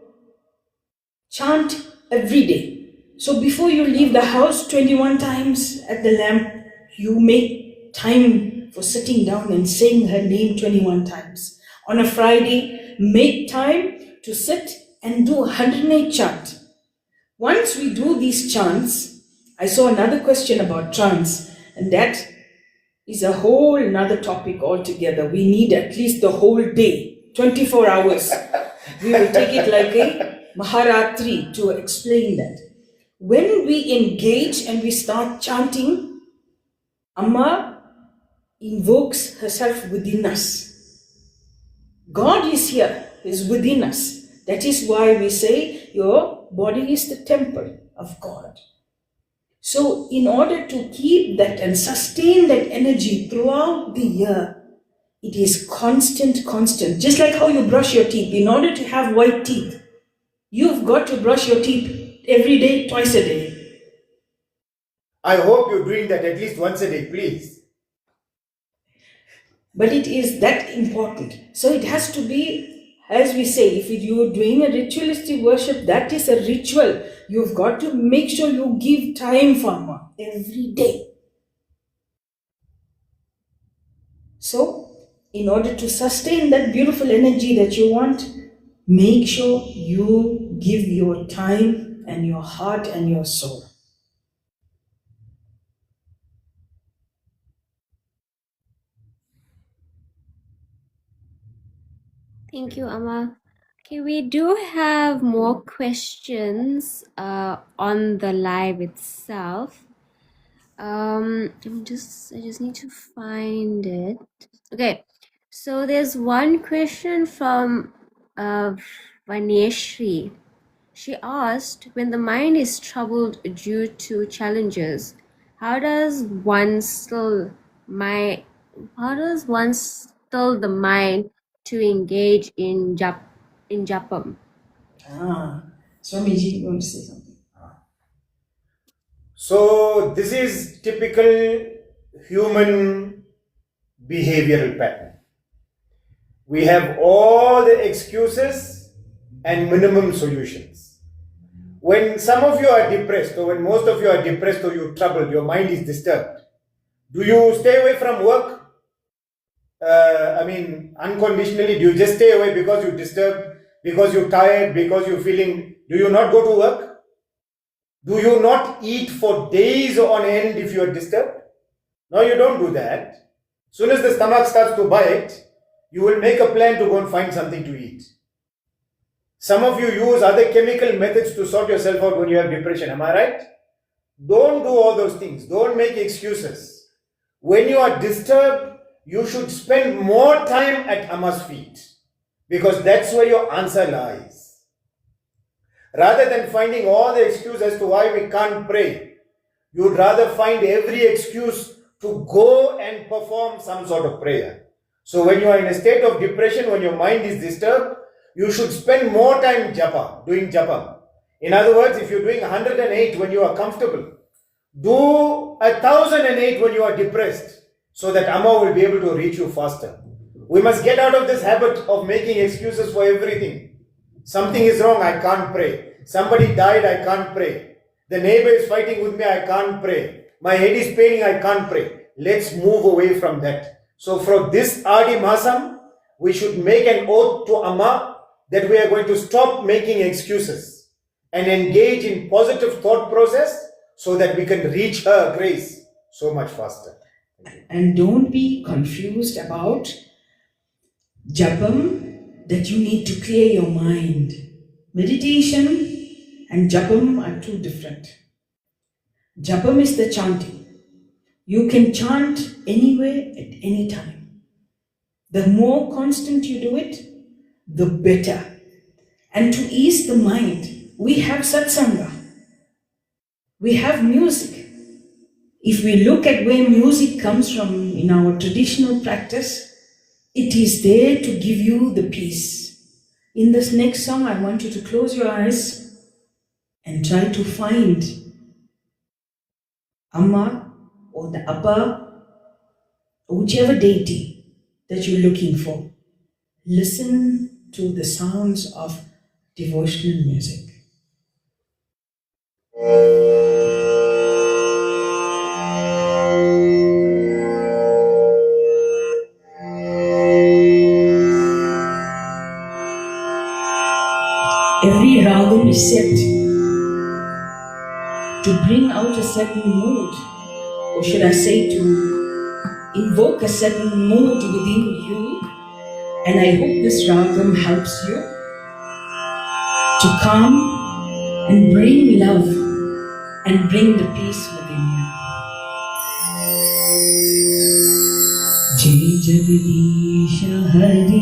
chant every day. So before you leave the house 21 times at the lamp, you make time for sitting down and saying her name 21 times. On a Friday, make time to sit and do 108 chant. Once we do these chants, I saw another question about chants, and that is a whole another topic altogether. We need at least the whole day, 24 hours. We will take it like a Maharatri to explain that. When we engage and we start chanting, Amma invokes herself within us. God is here, is within us. That is why we say your body is the temple of God. So in order to keep that and sustain that energy throughout the year, it is constant. Just like how you brush your teeth. In order to have white teeth, you've got to brush your teeth every day, twice a day. I hope you're doing that at least once a day, please. But it is that important. So it has to be, as we say, if you're doing a ritualistic worship, that is a ritual. You've got to make sure you give time for Amma every day. So, in order to sustain that beautiful energy that you want, make sure you give your time and your heart and your soul. Thank you, Amma. Okay, we do have more questions on the live itself. I just need to find it. Okay, so there's one question from Vaneshri. She asked, when the mind is troubled due to challenges, how does one still the mind to engage in japam? Swamiji, you want to say something? So this is typical human behavioral pattern. We have all the excuses and minimum solutions. When some of you are depressed, or when most of you are depressed or you're troubled, your mind is disturbed, do you stay away from work? Unconditionally, do you just stay away because you're disturbed, because you're tired, because you're feeling, do you not go to work? Do you not eat for days on end if you are disturbed? No, you don't do that. As soon as the stomach starts to bite, you will make a plan to go and find something to eat. Some of you use other chemical methods to sort yourself out when you have depression. Am I right? Don't do all those things. Don't make excuses. When you are disturbed, you should spend more time at Amma's feet, because that's where your answer lies. Rather than finding all the excuses as to why we can't pray, you'd rather find every excuse to go and perform some sort of prayer. So when you are in a state of depression, when your mind is disturbed, you should spend more time doing japa. In other words, if you're doing 108 when you are comfortable, do 1008 when you are depressed, so that Amma will be able to reach you faster. We must get out of this habit of making excuses for everything. Something is wrong, I can't pray. Somebody died, I can't pray. The neighbor is fighting with me, I can't pray. My head is paining, I can't pray. Let's move away from that. So for this Adi Masam, we should make an oath to Amma that we are going to stop making excuses and engage in positive thought process so that we can reach her grace so much faster. And don't be confused about japam, that you need to clear your mind. Meditation and japam are two different. Japam is the chanting. You can chant anywhere at any time. The more constant you do it, the better. And to ease the mind, we have satsanga. We have music. If we look at where music comes from in our traditional practice, it is there to give you the peace. In this next song, I want you to close your eyes and try to find Amma or the Appa, or whichever deity that you're looking for. Listen to the sounds of devotional music. Every ragam is set to bring out a certain mood, or should I say to invoke a certain mood within you. And I hope this ragam helps you to calm and bring love and bring the peace within you. Jai Jagadish Hare,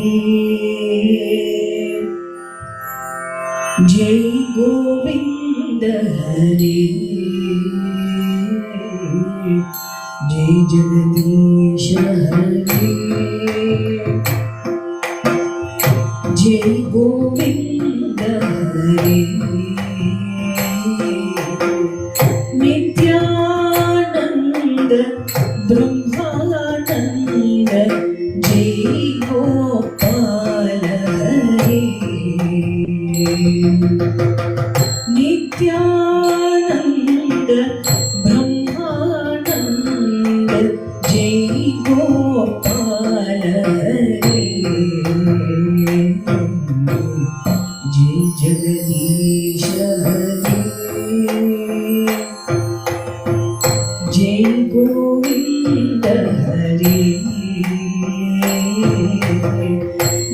Jai Govinda Hare, Jai Jagadish Hare, Jai Govinda Hare, Nityananda Brahmananda, Jai Gopala Hare, Nityananda Brahmananda, Jai Gopala Hare, Jai Jagadish Hare, Jai Govinda Hare,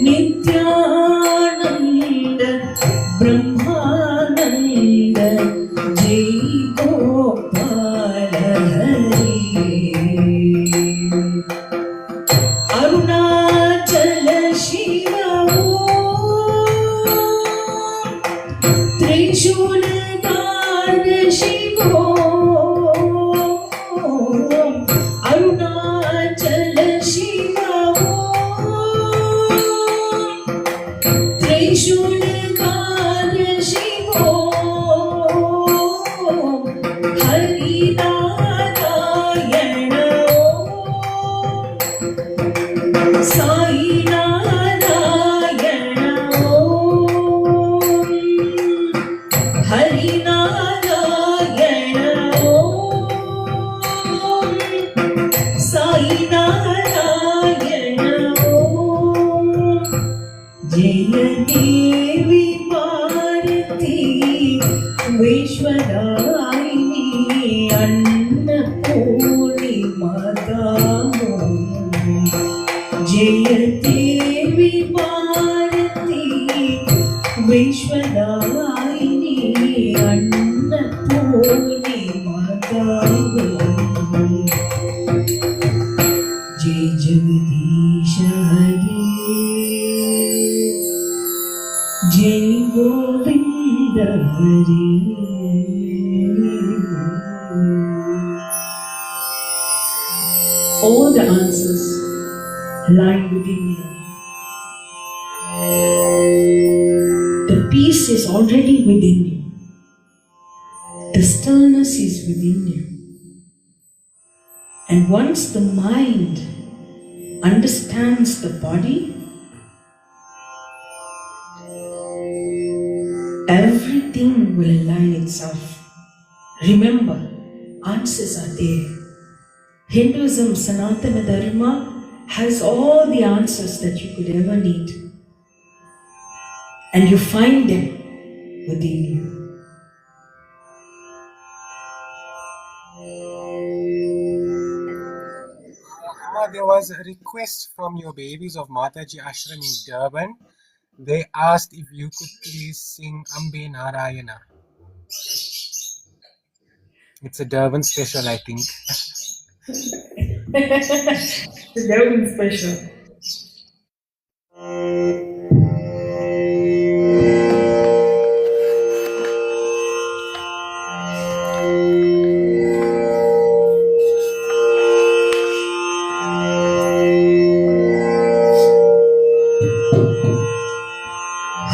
Nityananda Arunachala Shiva Trishulagana Shiva Arunachala Shiva Trishulagana Shiva Hari Narayana Sai Narayana Hari Narayana Sai Narayana Jaya Devi Bharati Vishwadayini Annapurni Matamu Jaya Devi Bharati Vishwadayini Annapurni Matamu Jai Jagadish Hari Jai Govinda Hari all the answers lie within you. The peace is already within you. The stillness is within you. And once the mind understands the body, everything will align itself. Remember, answers are there. Hinduism, Sanatana Dharma has all the answers that you could ever need. And you find them within you. Amma, there was a request from your babies of Mathaji Ashram in Durban. They asked if you could please sing Ambe Narayana. It's a Durban special, I think. The Durban special.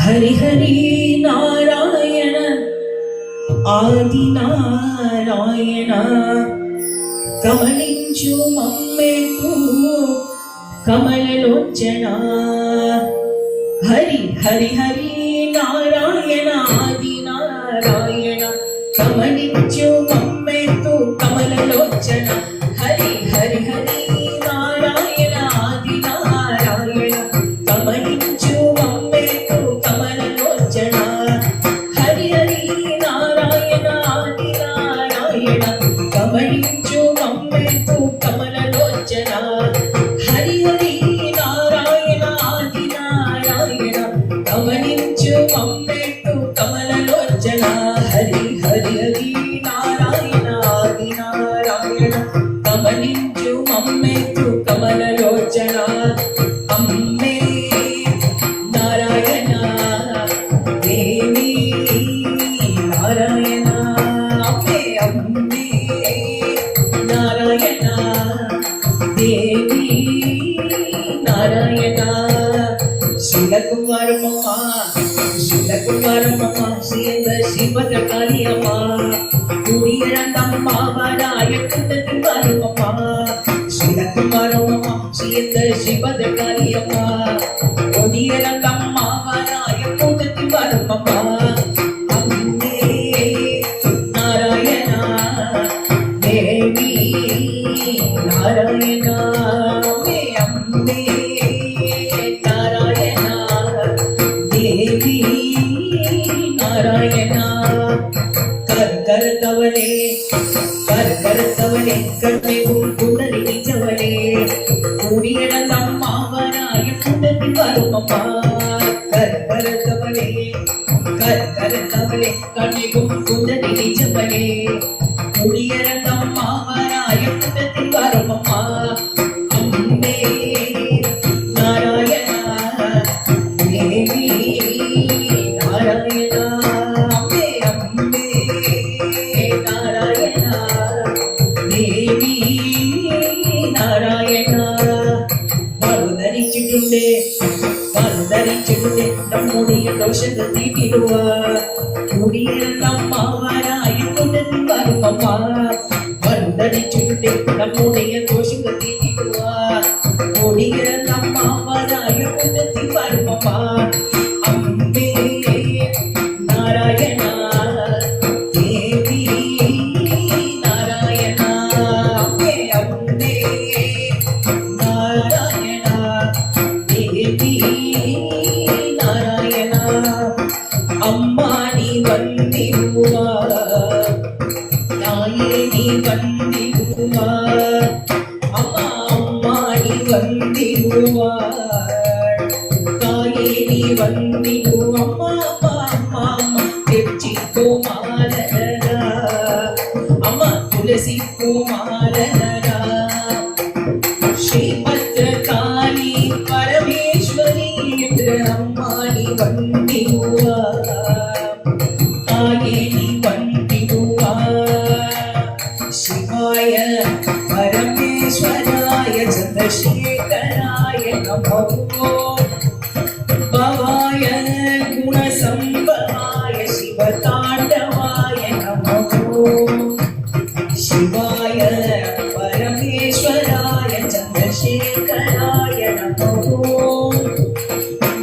Hari Hari Narayana Adi Narayana Kamalinchu Mammetu Kamalalochana Hari Hari Hari Narayana Adi Narayana Kamalinchu Mammetu Kamalalochana Hari Hari Hari Narayana Adi Narayana Kamalinchu Mammetu Kamalalochana Hari Hari Narayana Adi Narayana Kamalinchu Mammetu Kamalalochana Hari Hari Narayana Adi Narayana Kamalinchu Mammetu Kamalalochana Hari Hari Hari Narayana Adi Narayana Kamalinchu Mammetu Kamalalochana Amme Narayana Devi Narayana Amme Narayana Devi Narayana Shilakumar Mama Siyanda Shivadakari Amma Kuriyarandamma Varaya Kuttakumar Mama Shilakumar Mama Siyanda Shivadakari Amma Kuriyarandamma Varaya Kuttakumar Mama Amme Narayana Devi Narayana Amme Narayana Devi Narayana Kar Kavale Karne Kundali Nijavale Kuriyarandamma Varaya Kuttakumar Mama Kar Kavale Karne Kundali Nijavale Kuriyarandamma Varaya Kuttakumar Mama Amme ധരിച്ചിരുന്നേ ധരിച്ചിരുന്നേ നമ്മുടെ ദോഷങ്ങൾ തീട്ടിടുക മുടിയെല്ലാം മാവാനായിക്കൊണ്ട് വരുമമ്മ ധരിച്ചിരുന്നേ നമ്മുടെ ദോഷങ്ങൾ തീട്ടിടുക മുടിയെല്ലാം മാവാനായിക്കൊണ്ട് വരുമമ്മ അമ്മേ നാരായണ ദേവി നാരായണ അമ്മേ അമ്മേ നാരായണ ദേവി നാരായണ അമ്മാണി വന്നിടുക നായണി വന്നിടുക അമ്മാണി വന്നിടുക കായേനി വന്നിടുക അമ്മ തെച്ചി കുമാരന അമ്മ തുളസി കുമാരന ശ്രീഭദ്രകാളി പരമേശ്വരി അമ്മാണി വന്നിടുക കായേനി വന്നിടുക ശിവായ പരമേശ്വരായ ചന്ദ്രശേഖരായ നമോ ഭവായ ഗുണസംഭവായ ശിവതാണ്ഡവായ നമോ ശിവായ പരമേശ്വരായ ചന്ദ്രശേഖരായ നമോ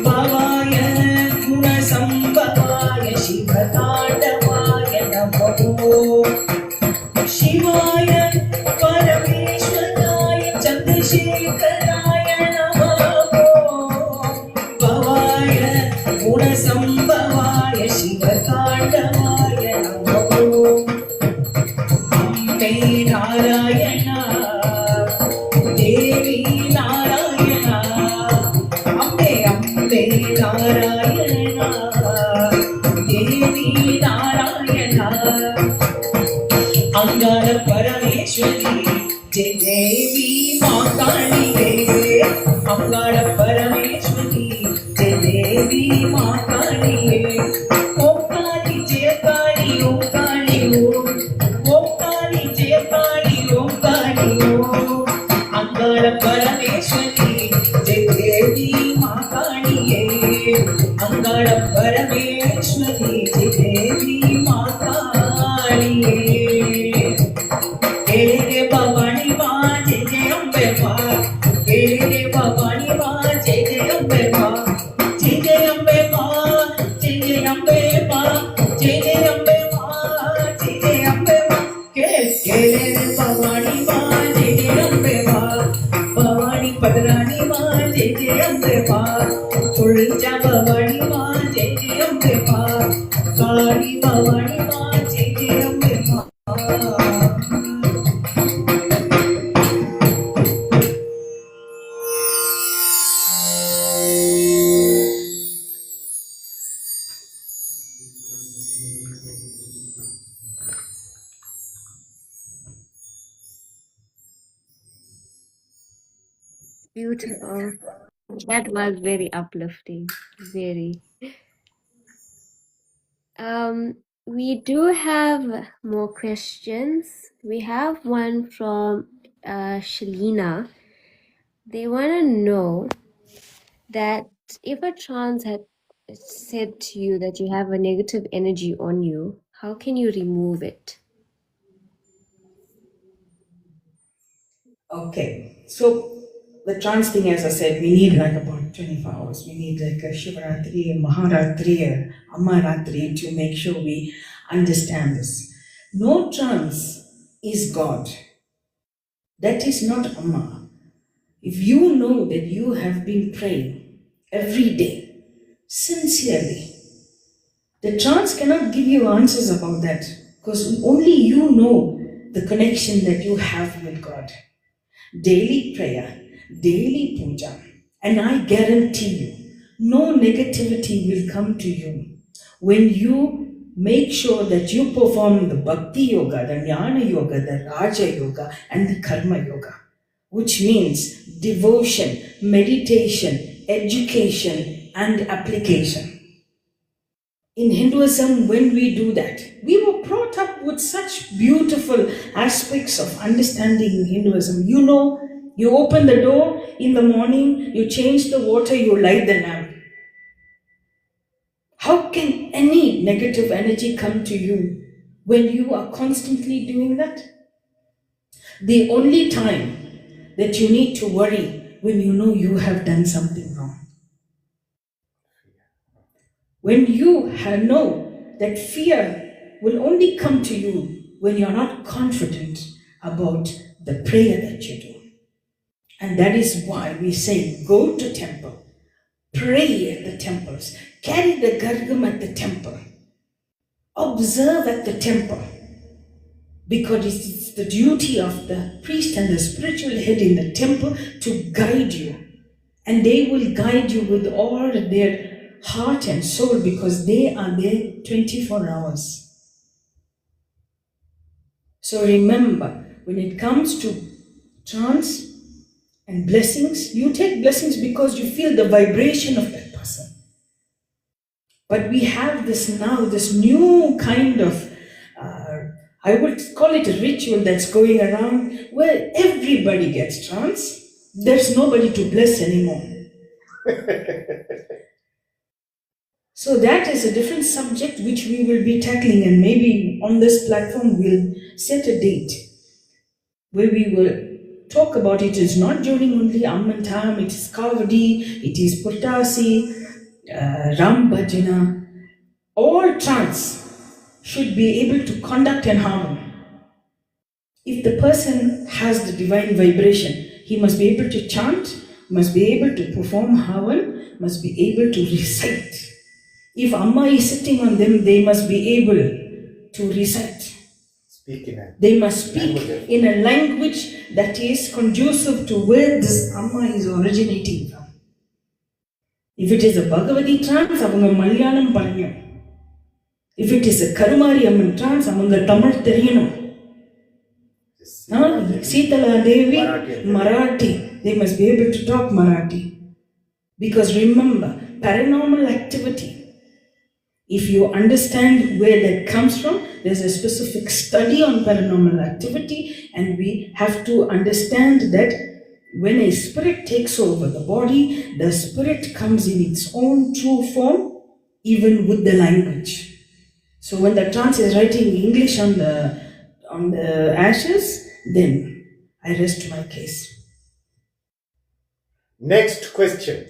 ഭവായ ഗുണസംഭവായ ശിവതാണ്ഡവായ നമോ ശിവായ പരമേശ്വരായ ചന്ദ്രശേഖരായ നമോ ഭവായ ഗുണസംഭവായ ശിവതാണ്ഡവായ നമോ അമ്മേ നാരായണ ദേവി നാരായണ അമ്മേ അമ്മേ നാരായണ ദേവി നാരായണ अंगार परमेश्वरी जय देवी माँ काली रे अंगार परमेश्वरी जय देवी माँ काली रे ओम काली जय काली ओम काली ओम काली जय काली ओम काली ओम अंगार परमेश्वरी जय देवी माँ काली रे अंगार परमेश्वरी जय देवी माँ काली रे रे भवानी माँ जय जय अम्बे माँ रे भवानी माँ जय जय अम्बे माँ जय जय अम्बे माँ जय जय अम्बे माँ जय जय अम्बे माँ जय जय अम्बे माँ रे भवानी माँ जय जय अम्बे माँ भवानी पदरानी माँ जय जय अम्बे माँ तुलजा भवानी माँ जय जय अम्बे माँ काली भवानी माँ जय जय अम्बे माँ Beautiful. That was very uplifting. Very. We do have more questions. We have one from Shalina. They want to know that if a trance had said to you that you have a negative energy on you, how can you remove it? Okay, so the trance thing, as I said, we need like about 24 hours. We need like a Shivaratri, a Maharatri, a Amaratri to make sure we understand this. No trance is God. That is not Amma. If you know that you have been praying every day, sincerely, the trance cannot give you answers about that because only you know the connection that you have with God. Daily prayer, daily puja, and I guarantee you, no negativity will come to you when you make sure that you perform the Bhakti Yoga, the Jnana Yoga, the Raja Yoga, and the Karma Yoga, which means devotion, meditation, education, and application. In Hinduism, when we do that, we were brought up with such beautiful aspects of understanding Hinduism. You know, You open the door in the morning, you change the water, you light the lamp. How can any negative energy come to you when you are constantly doing that? The only time that you need to worry when you know you have done something wrong. When you know that fear will only come to you when you're not confident about the prayer that you do. And that is why we say, go to temple, pray at the temples, carry the gargam at the temple, observe at the temple, because it's the duty of the priest and the spiritual head in the temple to guide you. And they will guide you with all their heart and soul because they are there 24 hours. So remember, when it comes to trance and blessings, you take blessings because you feel the vibration of that person. But we have this now, this new kind of, I would call it a ritual that's going around where everybody gets trance. There's nobody to bless anymore. So that is a different subject which we will be tackling, and maybe on this platform we'll set a date where we will talk about it. Is not during only Amman time, it is Kavadi, it is Purtasi, Ram Bhajana. All trance should be able to conduct and harmony. If the person has the divine vibration, he must be able to chant, must be able to perform havan, must be able to recite. If Amma is sitting on them, they must be able to recite. They must speak in a language that is conducive to where this Amma is originating from. If it is a Bhagavati trance, avanga Malayalam palaniyam. If it is a Karumari Amman trance, avanga Tamil theriyano. Sitala Devi, Marathi. They must be able to talk Marathi. Because remember, paranormal activity, if you understand where that comes from, there's a specific study on paranormal activity, and we have to understand that when a spirit takes over the body, the spirit comes in its own true form, even with the language. So when the trance is writing English on the ashes, then I rest my case. Next question.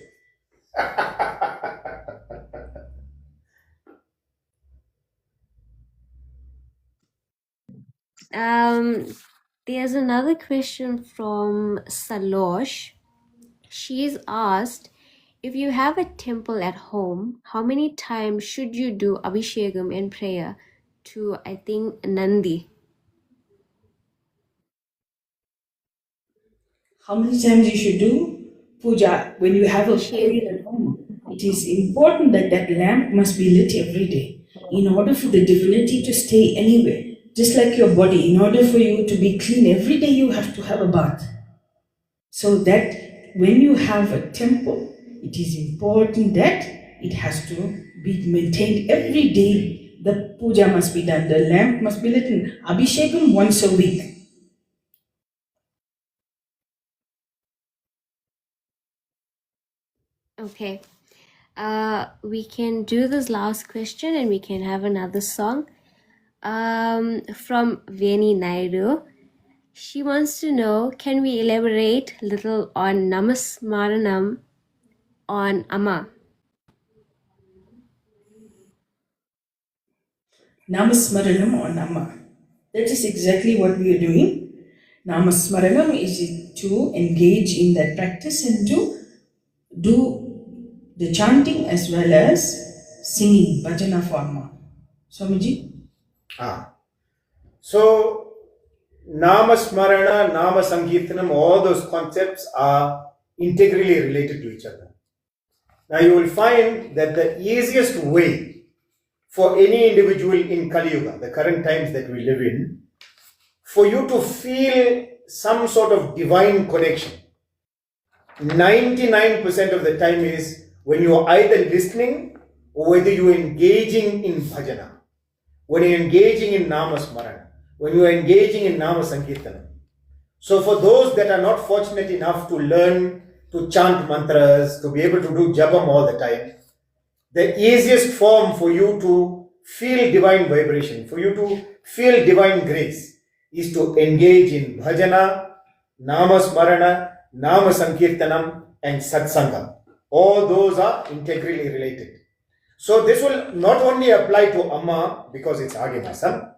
There's another question from Salosh. She's asked, if you have a temple at home, how many times should you do Abhishekam and prayer to, I think, Nandi? How many times you should do puja when you have a prayer at home? It is important that that lamp must be lit every day in order for the divinity to stay anywhere. Just like your body, in order for you to be clean, every day you have to have a bath. So that when you have a temple, it is important that it has to be maintained every day. The puja must be done, the lamp must be lit. Abhishekam once a week. Okay. We can do this last question and we can have another song. From Veni Naidu. She wants to know, can we elaborate a little on Namasmaranam on Amma? Namasmaranam on Amma. That is exactly what we are doing. Namasmaranam is to engage in that practice and to do the chanting as well as singing, bhajana for Amma. Swamiji? So, Nama Smarana, Nama Sankirtanam, all those concepts are integrally related to each other. Now, you will find that the easiest way for any individual in Kali Yuga, the current times that we live in, for you to feel some sort of divine connection, 99% of the time is when you are either listening or whether you are engaging in bhajana, when you are engaging in Nama Smarana, when you are engaging in Nama Sankirtanam. So for those that are not fortunate enough to learn to chant mantras, to be able to do jabam all the time, the easiest form for you to feel divine vibration, for you to feel divine grace, is to engage in bhajana, namasmarana, nama sankirtanam, and satsangam. All those are integrally related. So this will not only apply to Amma because it's Agimasam,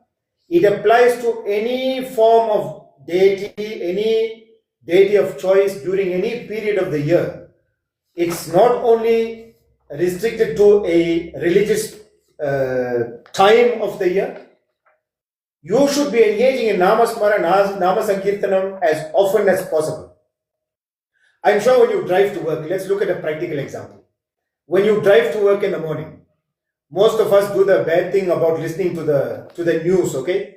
it applies to any form of deity, any deity of choice during any period of the year. It's not only restricted to a religious time of the year. You should be engaging in Namasmara, Nama Sankirtanam as often as possible. I'm sure when you drive to work, let's look at a practical example. When you drive to work in the morning, most of us do the bad thing about listening to the news, okay?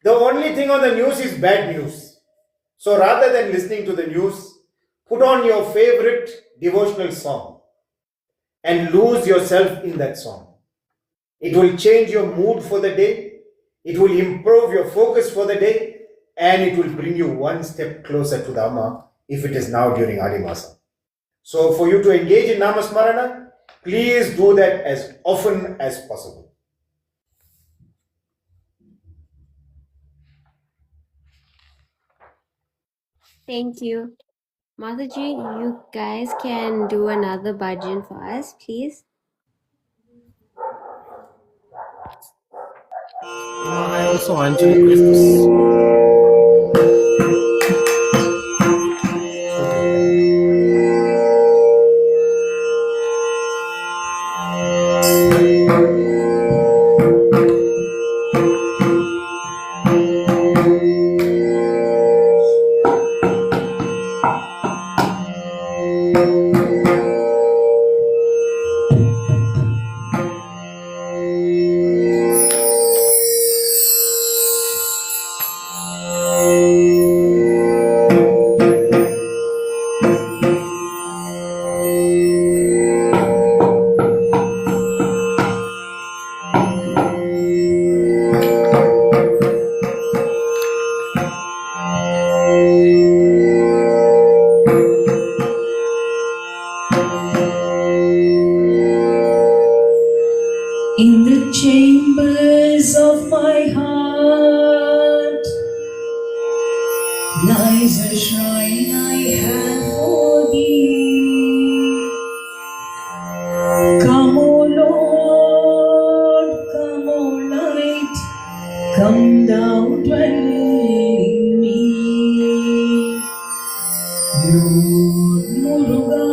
The only thing on the news is bad news. So rather than listening to the news, put on your favorite devotional song and lose yourself in that song. It will change your mood for the day. It will improve your focus for the day, and it will bring you one step closer to Dharma if it is now during Adimasa. So for you to engage in Namasmarana, please do that as often as possible. Thank you. Mathaji, you guys can do another bhajan for us, please. I also want to request this. In the chambers of my heart lies a shrine I have for thee. Come, O Lord, come, O light, come thou dwell in me. Lord Muruga,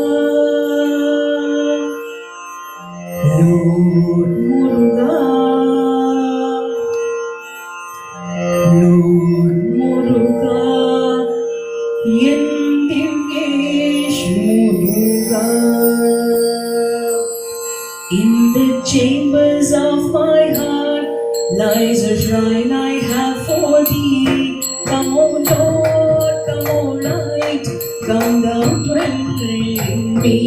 Lord Muruga, Lord Muruga, Yendivesh Muruga. In the chambers of my heart lies a shrine I have for thee. Come, O Lord, come, O light, come thou dwell in me.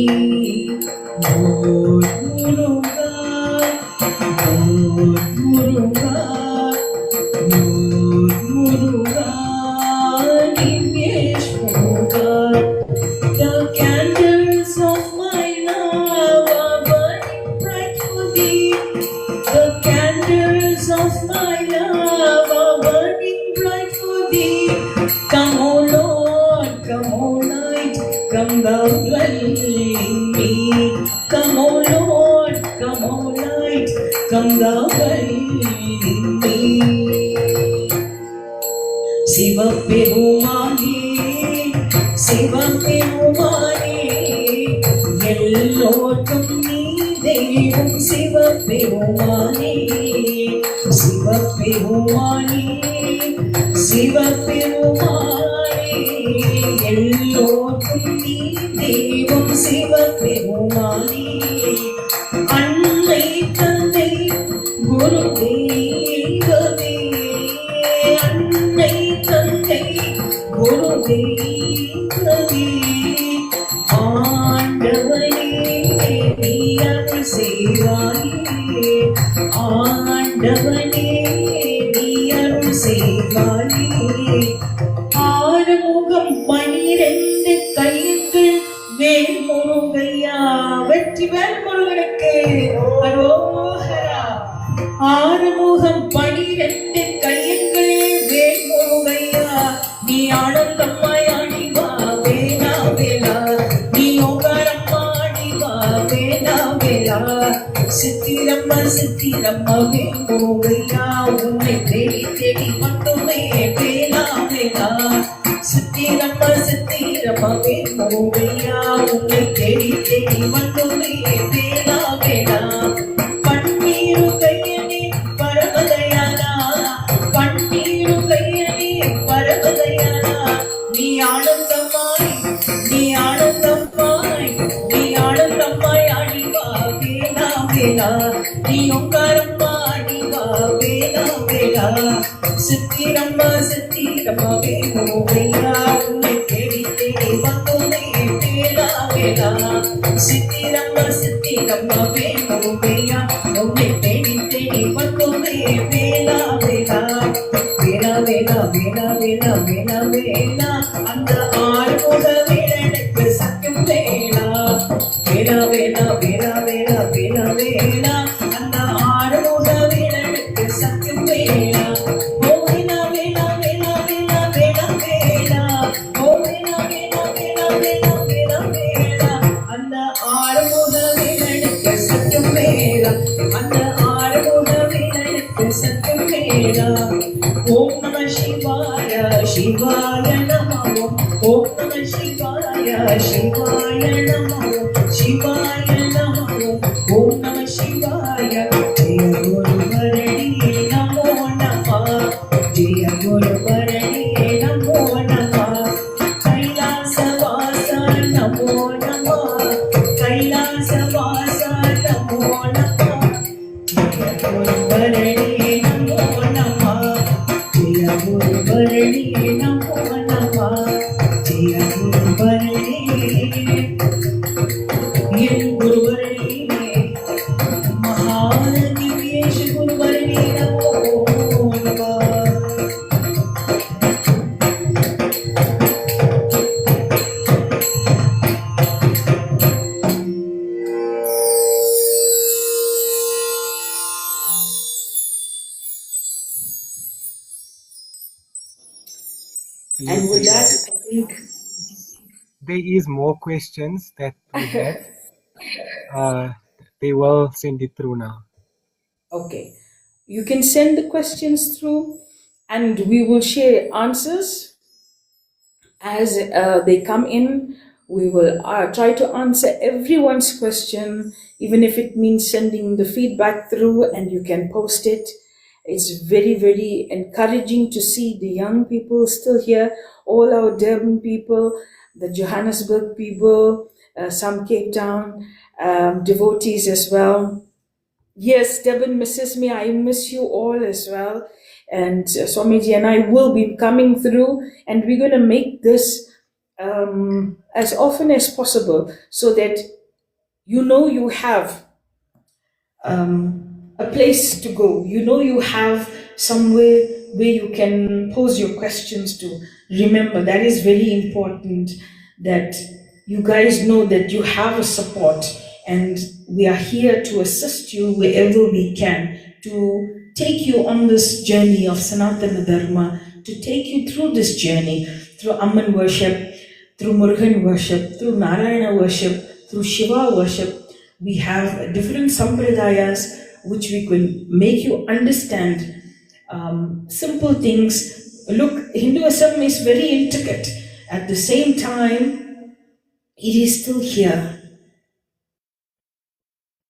Lord Muruga, Lord Muruga, Lord Muruga, Divesh Muruga. The candles of my love are burning bright for thee. The candles of my love are burning bright for thee. Come, O Lord, come, O light, come thou dwell in me. Come, O Lord, come, O light, come thou dwell in me. Siva Perumane, Siva Perumane, Yellorkum nee Devam Siva Perumane, Siva Perumane, Siva Perumane, Yellorkum nee Devam Siva Perumane. Annai Thanai Guru Devave, Annai Thanai Guru Devave, ஆண்டவனே நீ அருள் செய்வாயே, ஆண்டவனே நீ அருள் செய்வாயே. ஆனந்த முருகையா வெற்றிவேல் முருகனுக்கு அரோகரா. ஆறுமுகம் 12 கையங்களே வேல் முருகையா. நீ ஆனந்தம்மாய் ஆடிவா வேலா வேலா. நீ ஓங்காரம்மாடி வா வேலா வேலா. சித்திரம்மா சித்திரம்மா வேல் முருகையா. உன்னை தேடி தேடி மட்டுமே வேலா வேலா. சித்திரம்மா சித்திரம்மா வேல் முருகையா. உன்னை தேடி தேடி மட்டுமே வேலா வேலா. பன்னீரு கையனே பரமதயானா. பன்னீரு கையனே பரமதயானா. நீ ஆனந்தமாய் நீ ஆனந்தமாய் நீ ஆனந்தமாய் ஆடிவா வேலா வேலா. நீ ஓங்காரம்மா ஆடிவா வேலா வேலா. சித்திரம்மா சித்திரம்மா வேல் முருகையா. உன்னை தேடி தேடி வந்தோமே வேலா வேலா. சித்திரம்மா சித்திரம்மா வேல் முருகையா. உன்னை தேடி தேடி வந்தோமே வேலா வேலா. வேலா வேலா வேலா வேலா வேலா வேலா. அந்த ஆறுமுக வேலனுக்கு சத்தியம் வேலா. வேலா வேலா வேலா வேலா வேலா வேலா. அந்த ஆறுமுக வேலனுக்கு சத்தியம் வேலா. ஓ வேலா வேலா வேலா வேலா வேலா வேலா. ஓ வேலா வேலா வேலா வேலா வேலா வேலா. அந்த ஆறுமுக வேலனுக்கு சத்தியம் வேலா. அந்த ஆறுமுக வேலனுக்கு சத்தியம் வேலா. ஓம் நம சிவாய சிவாய நமோ. ஓம் நம சிவாய சிவாய நமோ. சிவாய நமோ. ஓம் நம சிவாய. ஜெய குருவரணியே நமோ நம. ஜெய குருவரணியே நமோ நம. கைலாசவாச நமோ நம. கைலாசவாச நமோ நம. ஜெய குருவரணியே நமோ நம. ஜெய குருவரணியே நமோ நம. ஜெய குருவரணியே என் குருவரணியே. மகாதிவ்யேஷ குருவரணியே நமோ நம. And with that, I think There is more questions that we have. They will send it through now. Okay, you can send the questions through and we will share answers as they come in. We will try to answer everyone's question, even if it means sending the feedback through and you can post it. It's very, very encouraging to see the young people still here, all our Durban people, the Johannesburg people, some Cape Town devotees as well. Yes, Durban misses me. I miss you all as well. And Swamiji and I will be coming through, and we're going to make this as often as possible so that you know you have a place to go. You know you have somewhere where you can pose your questions to. Remember, that is very important, that you guys know that you have a support, and we are here to assist you wherever we can, to take you on this journey of Sanatana Dharma, to take you through this journey, through Amman worship, through Murugan worship, through Narayana worship, through Shiva worship. We have different sampradayas which we can make you understand simple things. Look, Hinduism is very intricate. At the same time, it is still here.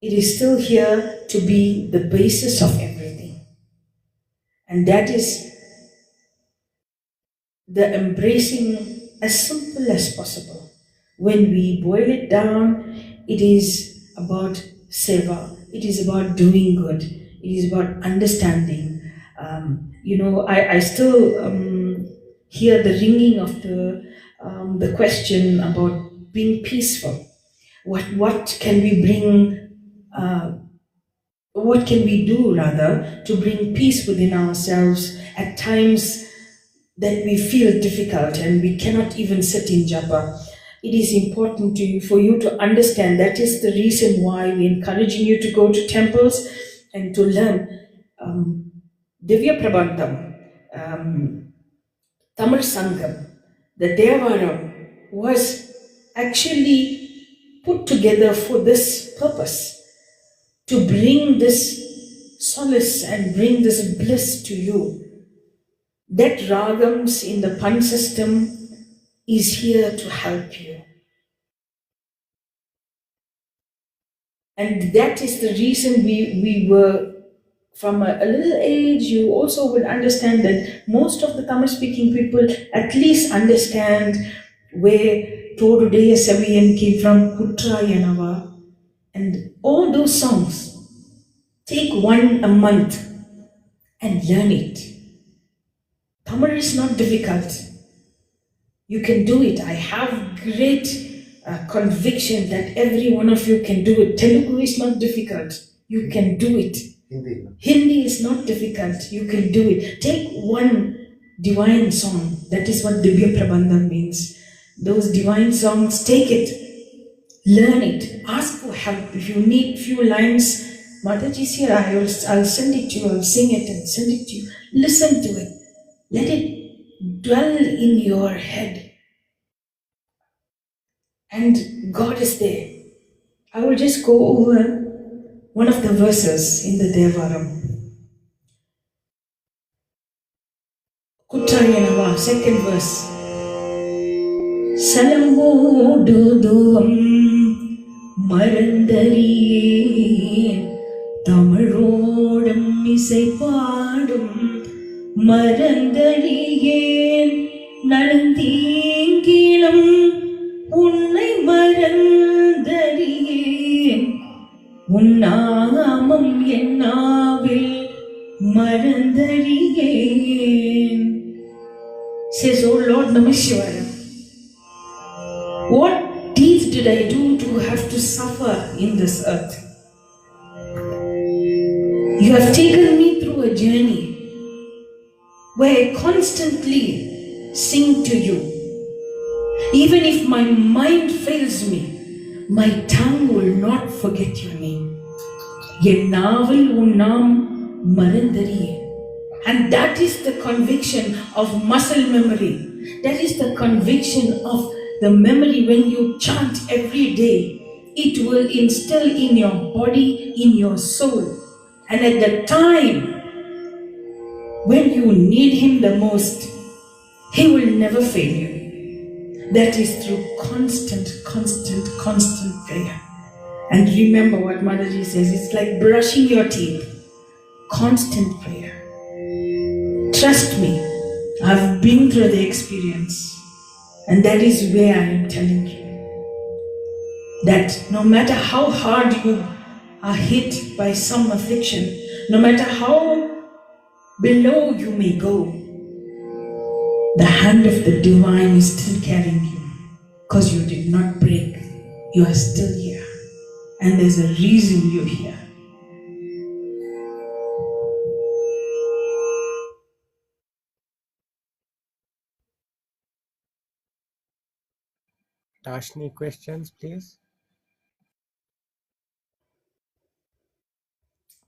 It is still here to be the basis of everything. And that is the embracing as simple as possible. When we boil it down, it is about seva. It is about doing good. It is about understanding. I still hear the ringing of the question about being peaceful. What can we bring? What can we do rather to bring peace within ourselves at times that we feel difficult and we cannot even sit in japa? it is important for you to understand. That is the reason why we're encouraging you to go to temples and to learn Divya Prabandham, Tamil Sangam, the Devaram was actually put together for this purpose, to bring this solace and bring this bliss to you. That ragams in the Pan system is here to help you. And that is the reason we were, from a little age, you also will understand that most of the Tamil speaking people at least understand where Todudaya Saviyan came from, Kutrayanava, and all those songs. Take one a month and learn it. Tamil is not difficult. You can do it. I have great conviction that every one of you can do it. Telugu is not difficult. You can do it. Hindi is not difficult. You can do it. Take one divine song. That is what Divya Prabandham means. Those divine songs, take it. Learn it. Ask for help. If you need few lines, Mathaji is here. I'll send it to you. I'll sing it and send it to you. Listen to it. Let it dwell in your head. And God is there. I will just go over one of the verses in the Devaram. Kuttayanava, second verse. Salamodudum marandariye Tamirodam isai paadum marandariye Nalantingilam Unnai marandariye Unnamam ennavil marandariye. Says, oh Lord Namaskaram, what deeds did I do to have to suffer in this earth? You have taken me through a journey where I constantly sing to you. Even if my mind fails me, my tongue will not forget your name. Yennavil unnam marandariye. And that is the conviction of muscle memory. That is the conviction of the memory when you chant every day. It will instill in your body, in your soul. And at the time when you need Him the most, He will never fail you. That is through constant prayer. And remember what Mathaji says, it's like brushing your teeth. Constant prayer. Trust me, I've been through the experience. And that is where I am telling you that no matter how hard you are hit by some affliction, no matter how below you may go, the hand of the divine is still carrying you, because you did not break. You are still here. And there's a reason you're here. Dashni, questions, please?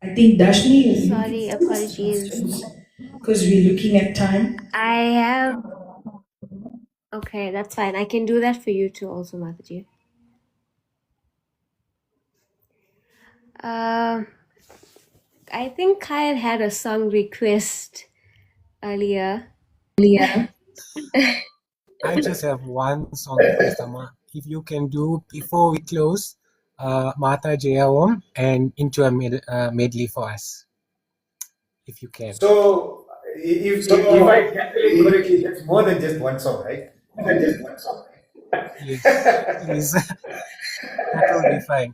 I think Dashni, Sorry, apologies. because we're looking at time. I have. Okay, that's fine. I can do that for you too, also, Mathaji. I think Kyle had a song request earlier. I just have one song request, Amma. If you can do, before we close, Mata Jaya Om and into a medley for us, if you can. So, if I calculate correctly, that's more than just one song, right? Yes, please. That will be fine.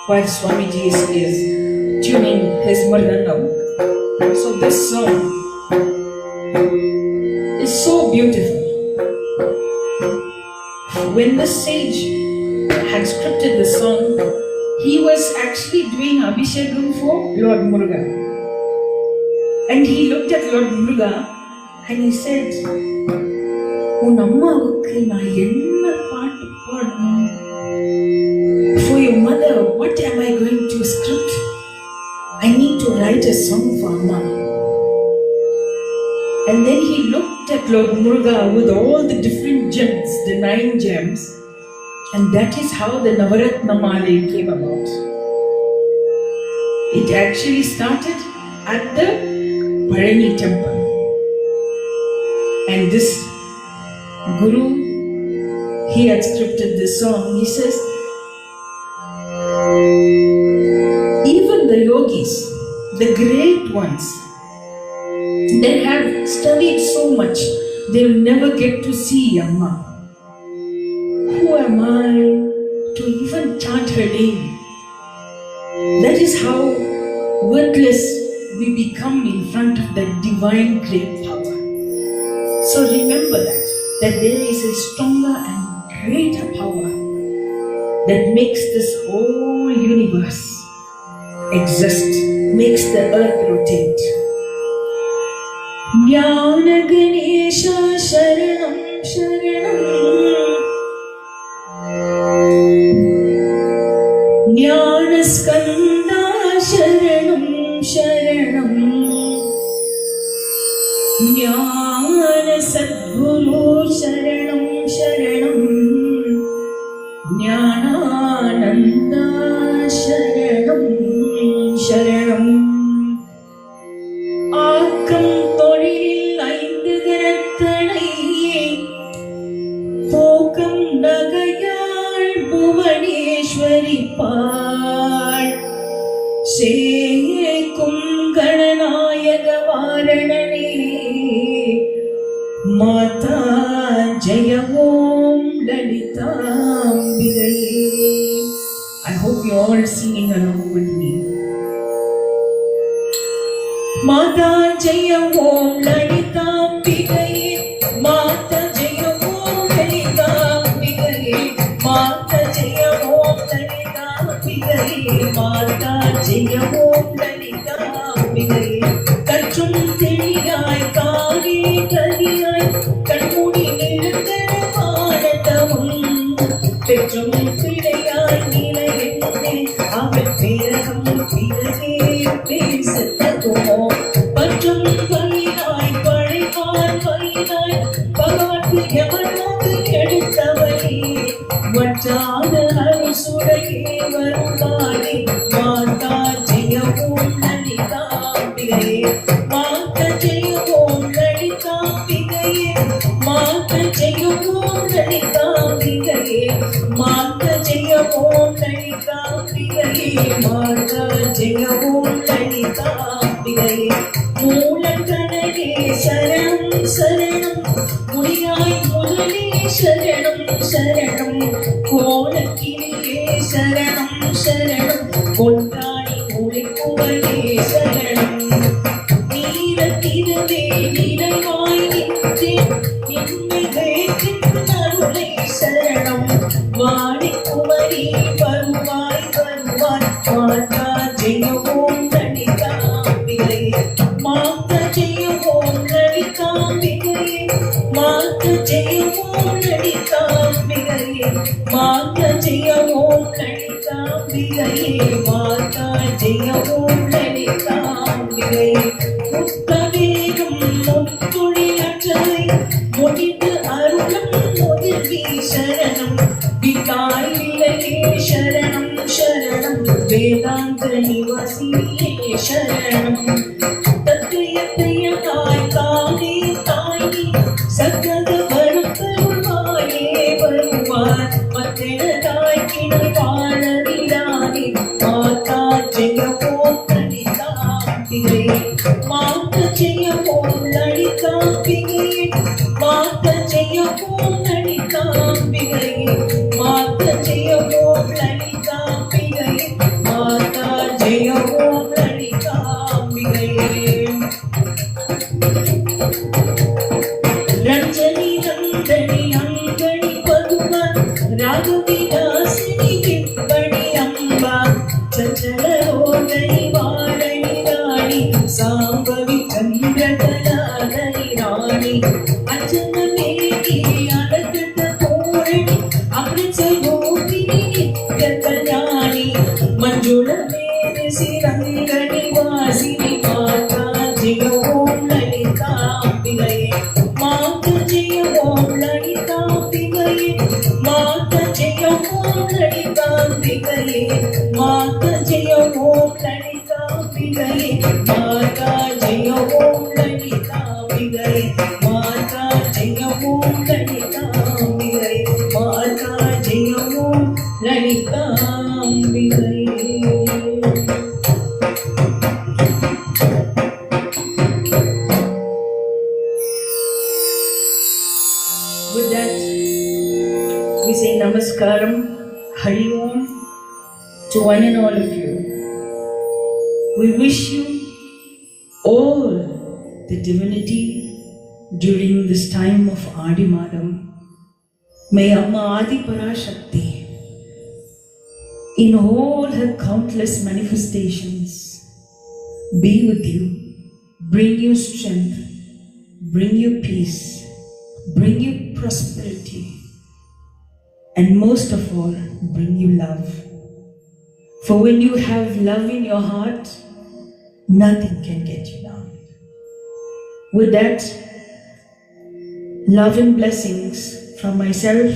While Swamiji is tuning his mridangam. So this song so beautiful. When the sage had scripted the song, he was actually doing Abhishekam for Lord Muruga. And he looked at Lord Muruga and he said, "Un ammavukku na enna paattu padanum? For your mother, what am I going to script? I need to write a song for Amma." And then he looked at Lord Muruga with all the different gems, the 9 gems, and that is how the Navaratna Mala came about. It actually started at the Parani temple. And this Guru, he had scripted this song. He says, even the yogis, the great ones, they have studied so much, they will never get to see Amma. Who am I to even chant her name? That is how worthless we become in front of that divine great power. So remember that there is a stronger and greater power that makes this whole universe exist, makes the earth rotate. Jnana Ganesha Sharanam Sharanam, Jnana Skanda Sharanam Sharanam, Jnana Sadguru Sharanam Sharanam, Jnanananda Sharanam Sharanam. ஆக்கம் தொழிலில் 5 கரத்தனை, போக்கம் நகையாள் புவனேஸ்வரி பாள், சேக்கும் கணநாயக வாரணனே, மாதா ஜெய ஓம் லலிதாம்பிகையே. I hope you all singing along with me. Mata Jaya Om Lalitambigaye, Mata Jaya Om Lalitambigaye, Mata Jaya Om Lalitambigaye, Mata Jaya Om Lalitambigaye. Katrum Theliyai Kari Kariyai, Kanmudi Nilundana Vaanathavum, Petrum Thiliyai Nilayenne, Avan Peragam Pirage Pesathagumo. பற்றும் வயினாய் பழைவான் வயினாய் பகவத்து எவனோடு எடுத்தவனே, வற்றாத அரிசுடையே வருவானே, மாதா ஜெய ஓம் லலிதாம்பிகையே, மாதா ஜெய ஓம் லலிதாம்பிகையே, மாதா ஜெய ஓம் லலிதாம்பிகையே, மாதா ஜெய ஓம் லலிதாம்பிகையே, மாதா ஜெய ஓம் லலிதாம்பிகையே. மூலக்கணகே சரணம் சரணம், முடியாய் முதலே சரணம் சரணம், கோலக்கிளியே சரணம் சரணம், கொண்டாடி உழைக்குவலே சரணம். நீரத்திருவே நினைவாய் நின்றேன், என்னை வேற்றின் அருளை சரணம், வாடிக்குமரி வருவாய் வருவாய், மாதா ஜெய ஓம் லலிதாம்பிகையே, மாதா ஜெய ஓம் லலிதாம்பிகையே, மாதா ஜெய ஓம் லலிதாம்பிகையே, மாதா ஜெய ஓம் லலிதாம்பிகையே, மாதா ஜெய ஓம் லலிதாம்பிகையே. முத்தவேகம் முத்துளியற்றலை முடிந்து அருளும் முதல்வி சரணம், விகாய் விலையே சரணம் சரணம், வேதாந்த நிவாசியே சரணம். தத்தையத்தையாய் தானே தாயி சகத வருவாயே வருவார், மத்தெனதாய் கிணை வாழவிடாதே, மாதா ஜெய ஓம் லலிதாம்பிகையே, மாதா ஜெய ஓம் லலிதாம்பிகையே, மாதா ஜெய ஓம் லலிதாம்பிகையே, மாதா ஜெய ஓம் லலிதாம்பிகையே, மாதா ஜெய ஓம் லலிதாம்பிகையே. ரஞ்ச With that, we say Namaskaram, Hari Om to one and all of you. We wish you all the divinity during this time of Adi Madam. May Amma Adi Parashakti, in all her countless manifestations, be with you, bring you strength, bring you peace, bring you prosperity, and most of all, bring you love. For when you have love in your heart, nothing can get you down. With that, love and blessings from myself,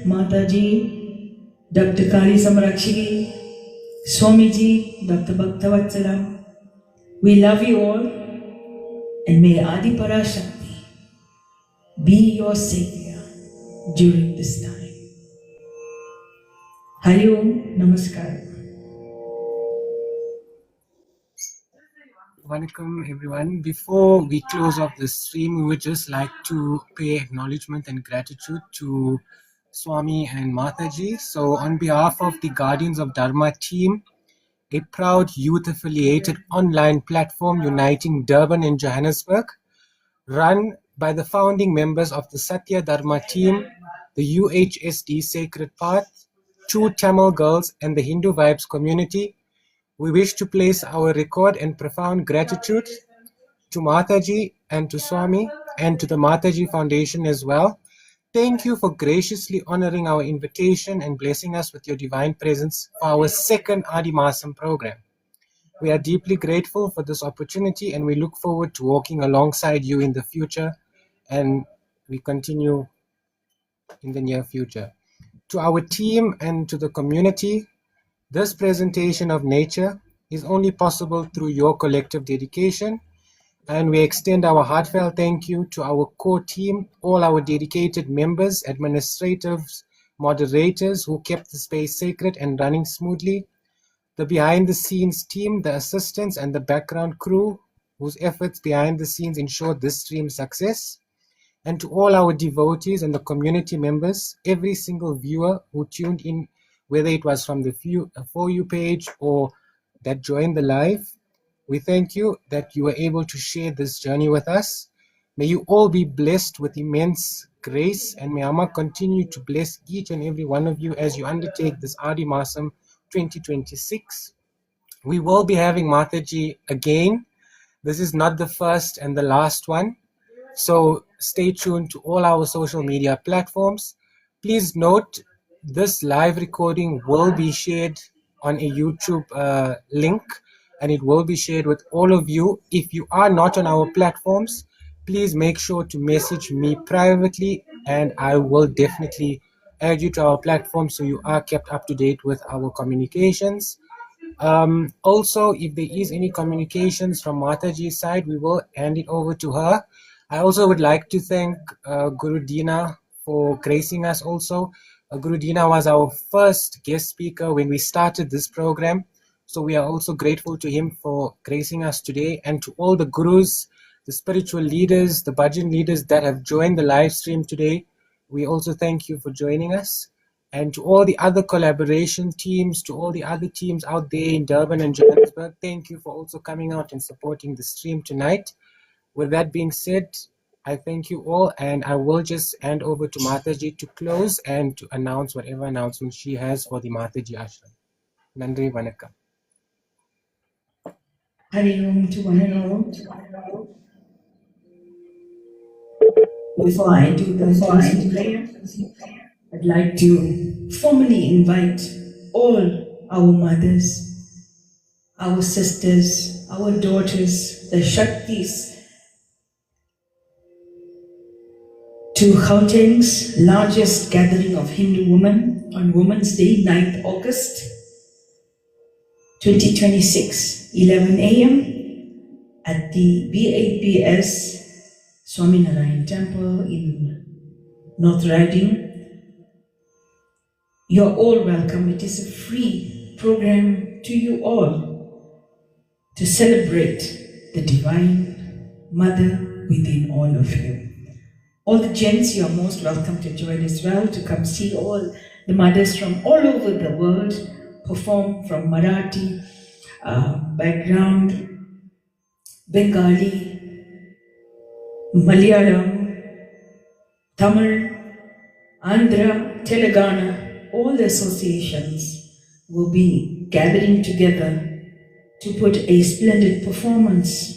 Mathaji, Dr. Kali Samrakshigi, Swamiji, Dr. Bhaktavatsala. We love you all, and may Adi Parashakti be your savior during this time. Hari Om, Namaskaram. Welcome everyone. Before we close off the stream, we would just like to pay acknowledgement and gratitude to Swami and Mathaji. So on behalf of the Guardians of Dharma team, a proud youth-affiliated online platform uniting Durban and Johannesburg, run by the founding members of the Satya Dharma team, the UHSD Sacred Path, True Tamil Girls, and the Hindu Vibes community, we wish to place our record and profound gratitude to Mathaji and to Swami and to the Mathaji Foundation as well. Thank you for graciously honoring our invitation and blessing us with your divine presence for our second Adi Masam program. We are deeply grateful for this opportunity and we look forward to walking alongside you in the future, and we continue in the near future. To our team and to the community, this presentation of nature is only possible through your collective dedication, and we extend our heartfelt thank you to our core team, all our dedicated members, administrators, moderators who kept the space sacred and running smoothly, the behind-the-scenes team, the assistants and the background crew whose efforts behind the scenes ensured this stream's success, and to all our devotees and the community members, every single viewer who tuned in, whether it was from the For You page or that joined the live. We thank you that you were able to share this journey with us. May you all be blessed with immense grace, and may Amma continue to bless each and every one of you as you undertake this Adi Masam 2026. We will be having Mathaji again. This is not the first and the last one. So stay tuned to all our social media platforms. Please note, this live recording will be shared on a YouTube link, and it will be shared with all of you. If you are not on our platforms, please make sure to message me privately and I will definitely add you to our platform so you are kept up to date with our communications. Also, if there is any communications from Mathaji's side, we will hand it over to her. I also would like to thank Guru Dina for gracing us also. Guru Dina was our first guest speaker when we started this program. So we are also grateful to him for gracing us today, and to all the gurus, the spiritual leaders, the bhajan leaders that have joined the live stream today. We also thank you for joining us. And to all the other collaboration teams, to all the other teams out there in Durban and Johannesburg, thank you for also coming out and supporting the stream tonight. With that being said, I thank you all, and I will just hand over to Mathaji to close and to announce whatever announcement she has for the Mathaji Ashram. Nandri Vanakkam. Hari Om to one and all. Before I do the closing prayer, I'd like to formally invite all our mothers, our sisters, our daughters, the Shaktis, to Gauteng's largest gathering of Hindu women on Women's Day, 9th August 2026, 11 a.m. at the BAPS Swaminarayan Temple in North Riding. You're all welcome. It is a free program to you all to celebrate the Divine Mother within all of you. All the gents, you are most welcome to join as well, to come see all the mothers from all over the world perform, from Marathi background, Bengali, Malayalam, Tamil, Andhra, Telangana. All the associations will be gathering together to put a splendid performance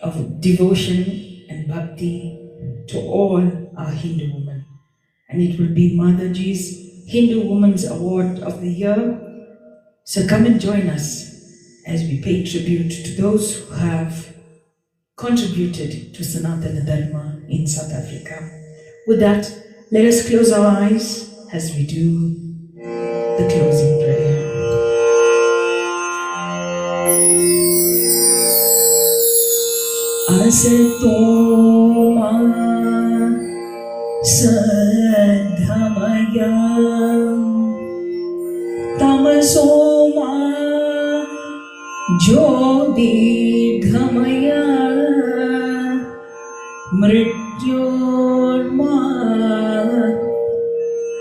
of devotion and bhakti to all our Hindu women. And it will be Mathaji's Hindu Women's Award of the Year. So come and join us as we pay tribute to those who have contributed to Sanatana Dharma in South Africa. With that, let us close our eyes as we do the closing prayer. Asatoma Sadhamaya Tamasoma Jyotirgamaya Mrityorma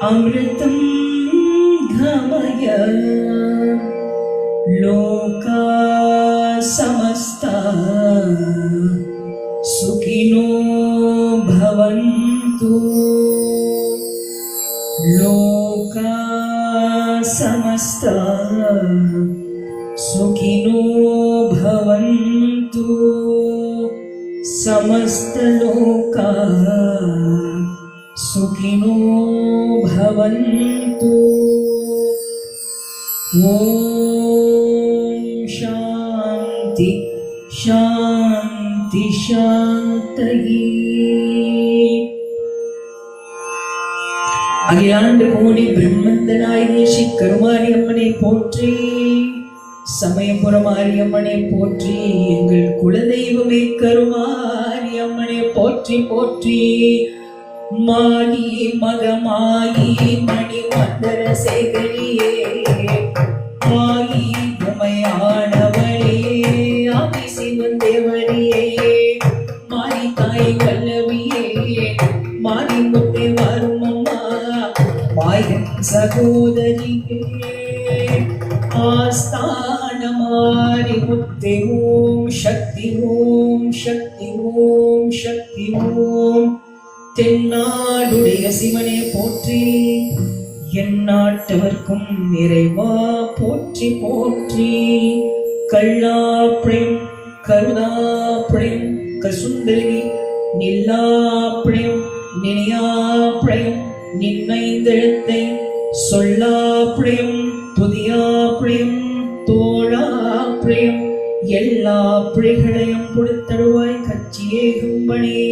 Amritam Ghamaya Loka Samasta Sukhino Bhavantu Loka Samasta Sukhino Bhavantu Samasta Loka Sukhino Bhavantu. Om Shanti Shanti Shanti. அகிலாண்டு கோடி பிரம்மந்தனாய் ஸ்ரீ கருமாரியம்மனை போற்றி, சமயபுரமாரியம்மனை போற்றி, எங்கள் குலதெய்வமே கருமாரியம்மனை போற்றி போற்றி. மாயி மகமாயி மணி மந்தர சேகரியே, மாயி உமையானவளே, ஆதி சிவன் தேவரியே, மாரி தாய் வல்லவியே, மாரி முத்தே வரும் அம்மா, மாயன் சகோதரியே, ஆஸ்தான மாரி முத்தே. ஓம் சக்தி ஓம் சக்தி ஓம் சக்தி ஓம். தென்னாடுடைய சிவனே போற்றி, எந்நாட்டவர்க்கும் இறைவா போற்றி போற்றி. கல்லாப்பிரம் கருதாப்பிரம் கசுந்தரி நில்லாப்பிரம் நினையாப்பிரம் நின்னைந்தெழுத்தை சொல்லாப்பிரம் துதியாப்பிரம் தோழாப்பிரம். எல்லா பிழைகளையும் பொறுத்தருவாய் கட்சியே கும்பனே.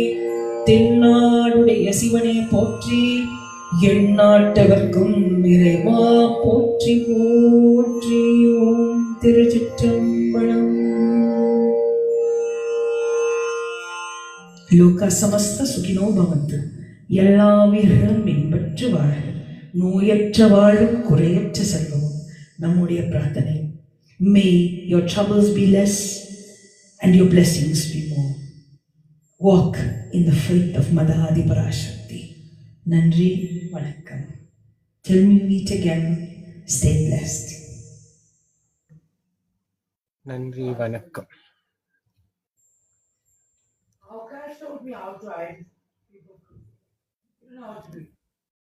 தென்னாடுடைய சிவனே போற்றி, எந்நாட்டவர்க்கும் இறைவா போற்றி போற்றி. ஓம் திருச்சிற்றம்பலம். லோக சமஸ்த சுகினோ பவந்து. எல்லா உயிர்களும் இன்பற்று வாழ, நோயற்ற வாழும் குறையற்ற செல்வமும் நம்முடைய பிரார்த்தனை. May your troubles be less and your blessings be more. Walk in the faith of Mathaji Parashakti. Nandri Vanakkam. Till we meet again, stay blessed. Nandri Vanakkam. Akash showed me how to hide. You know how to do it.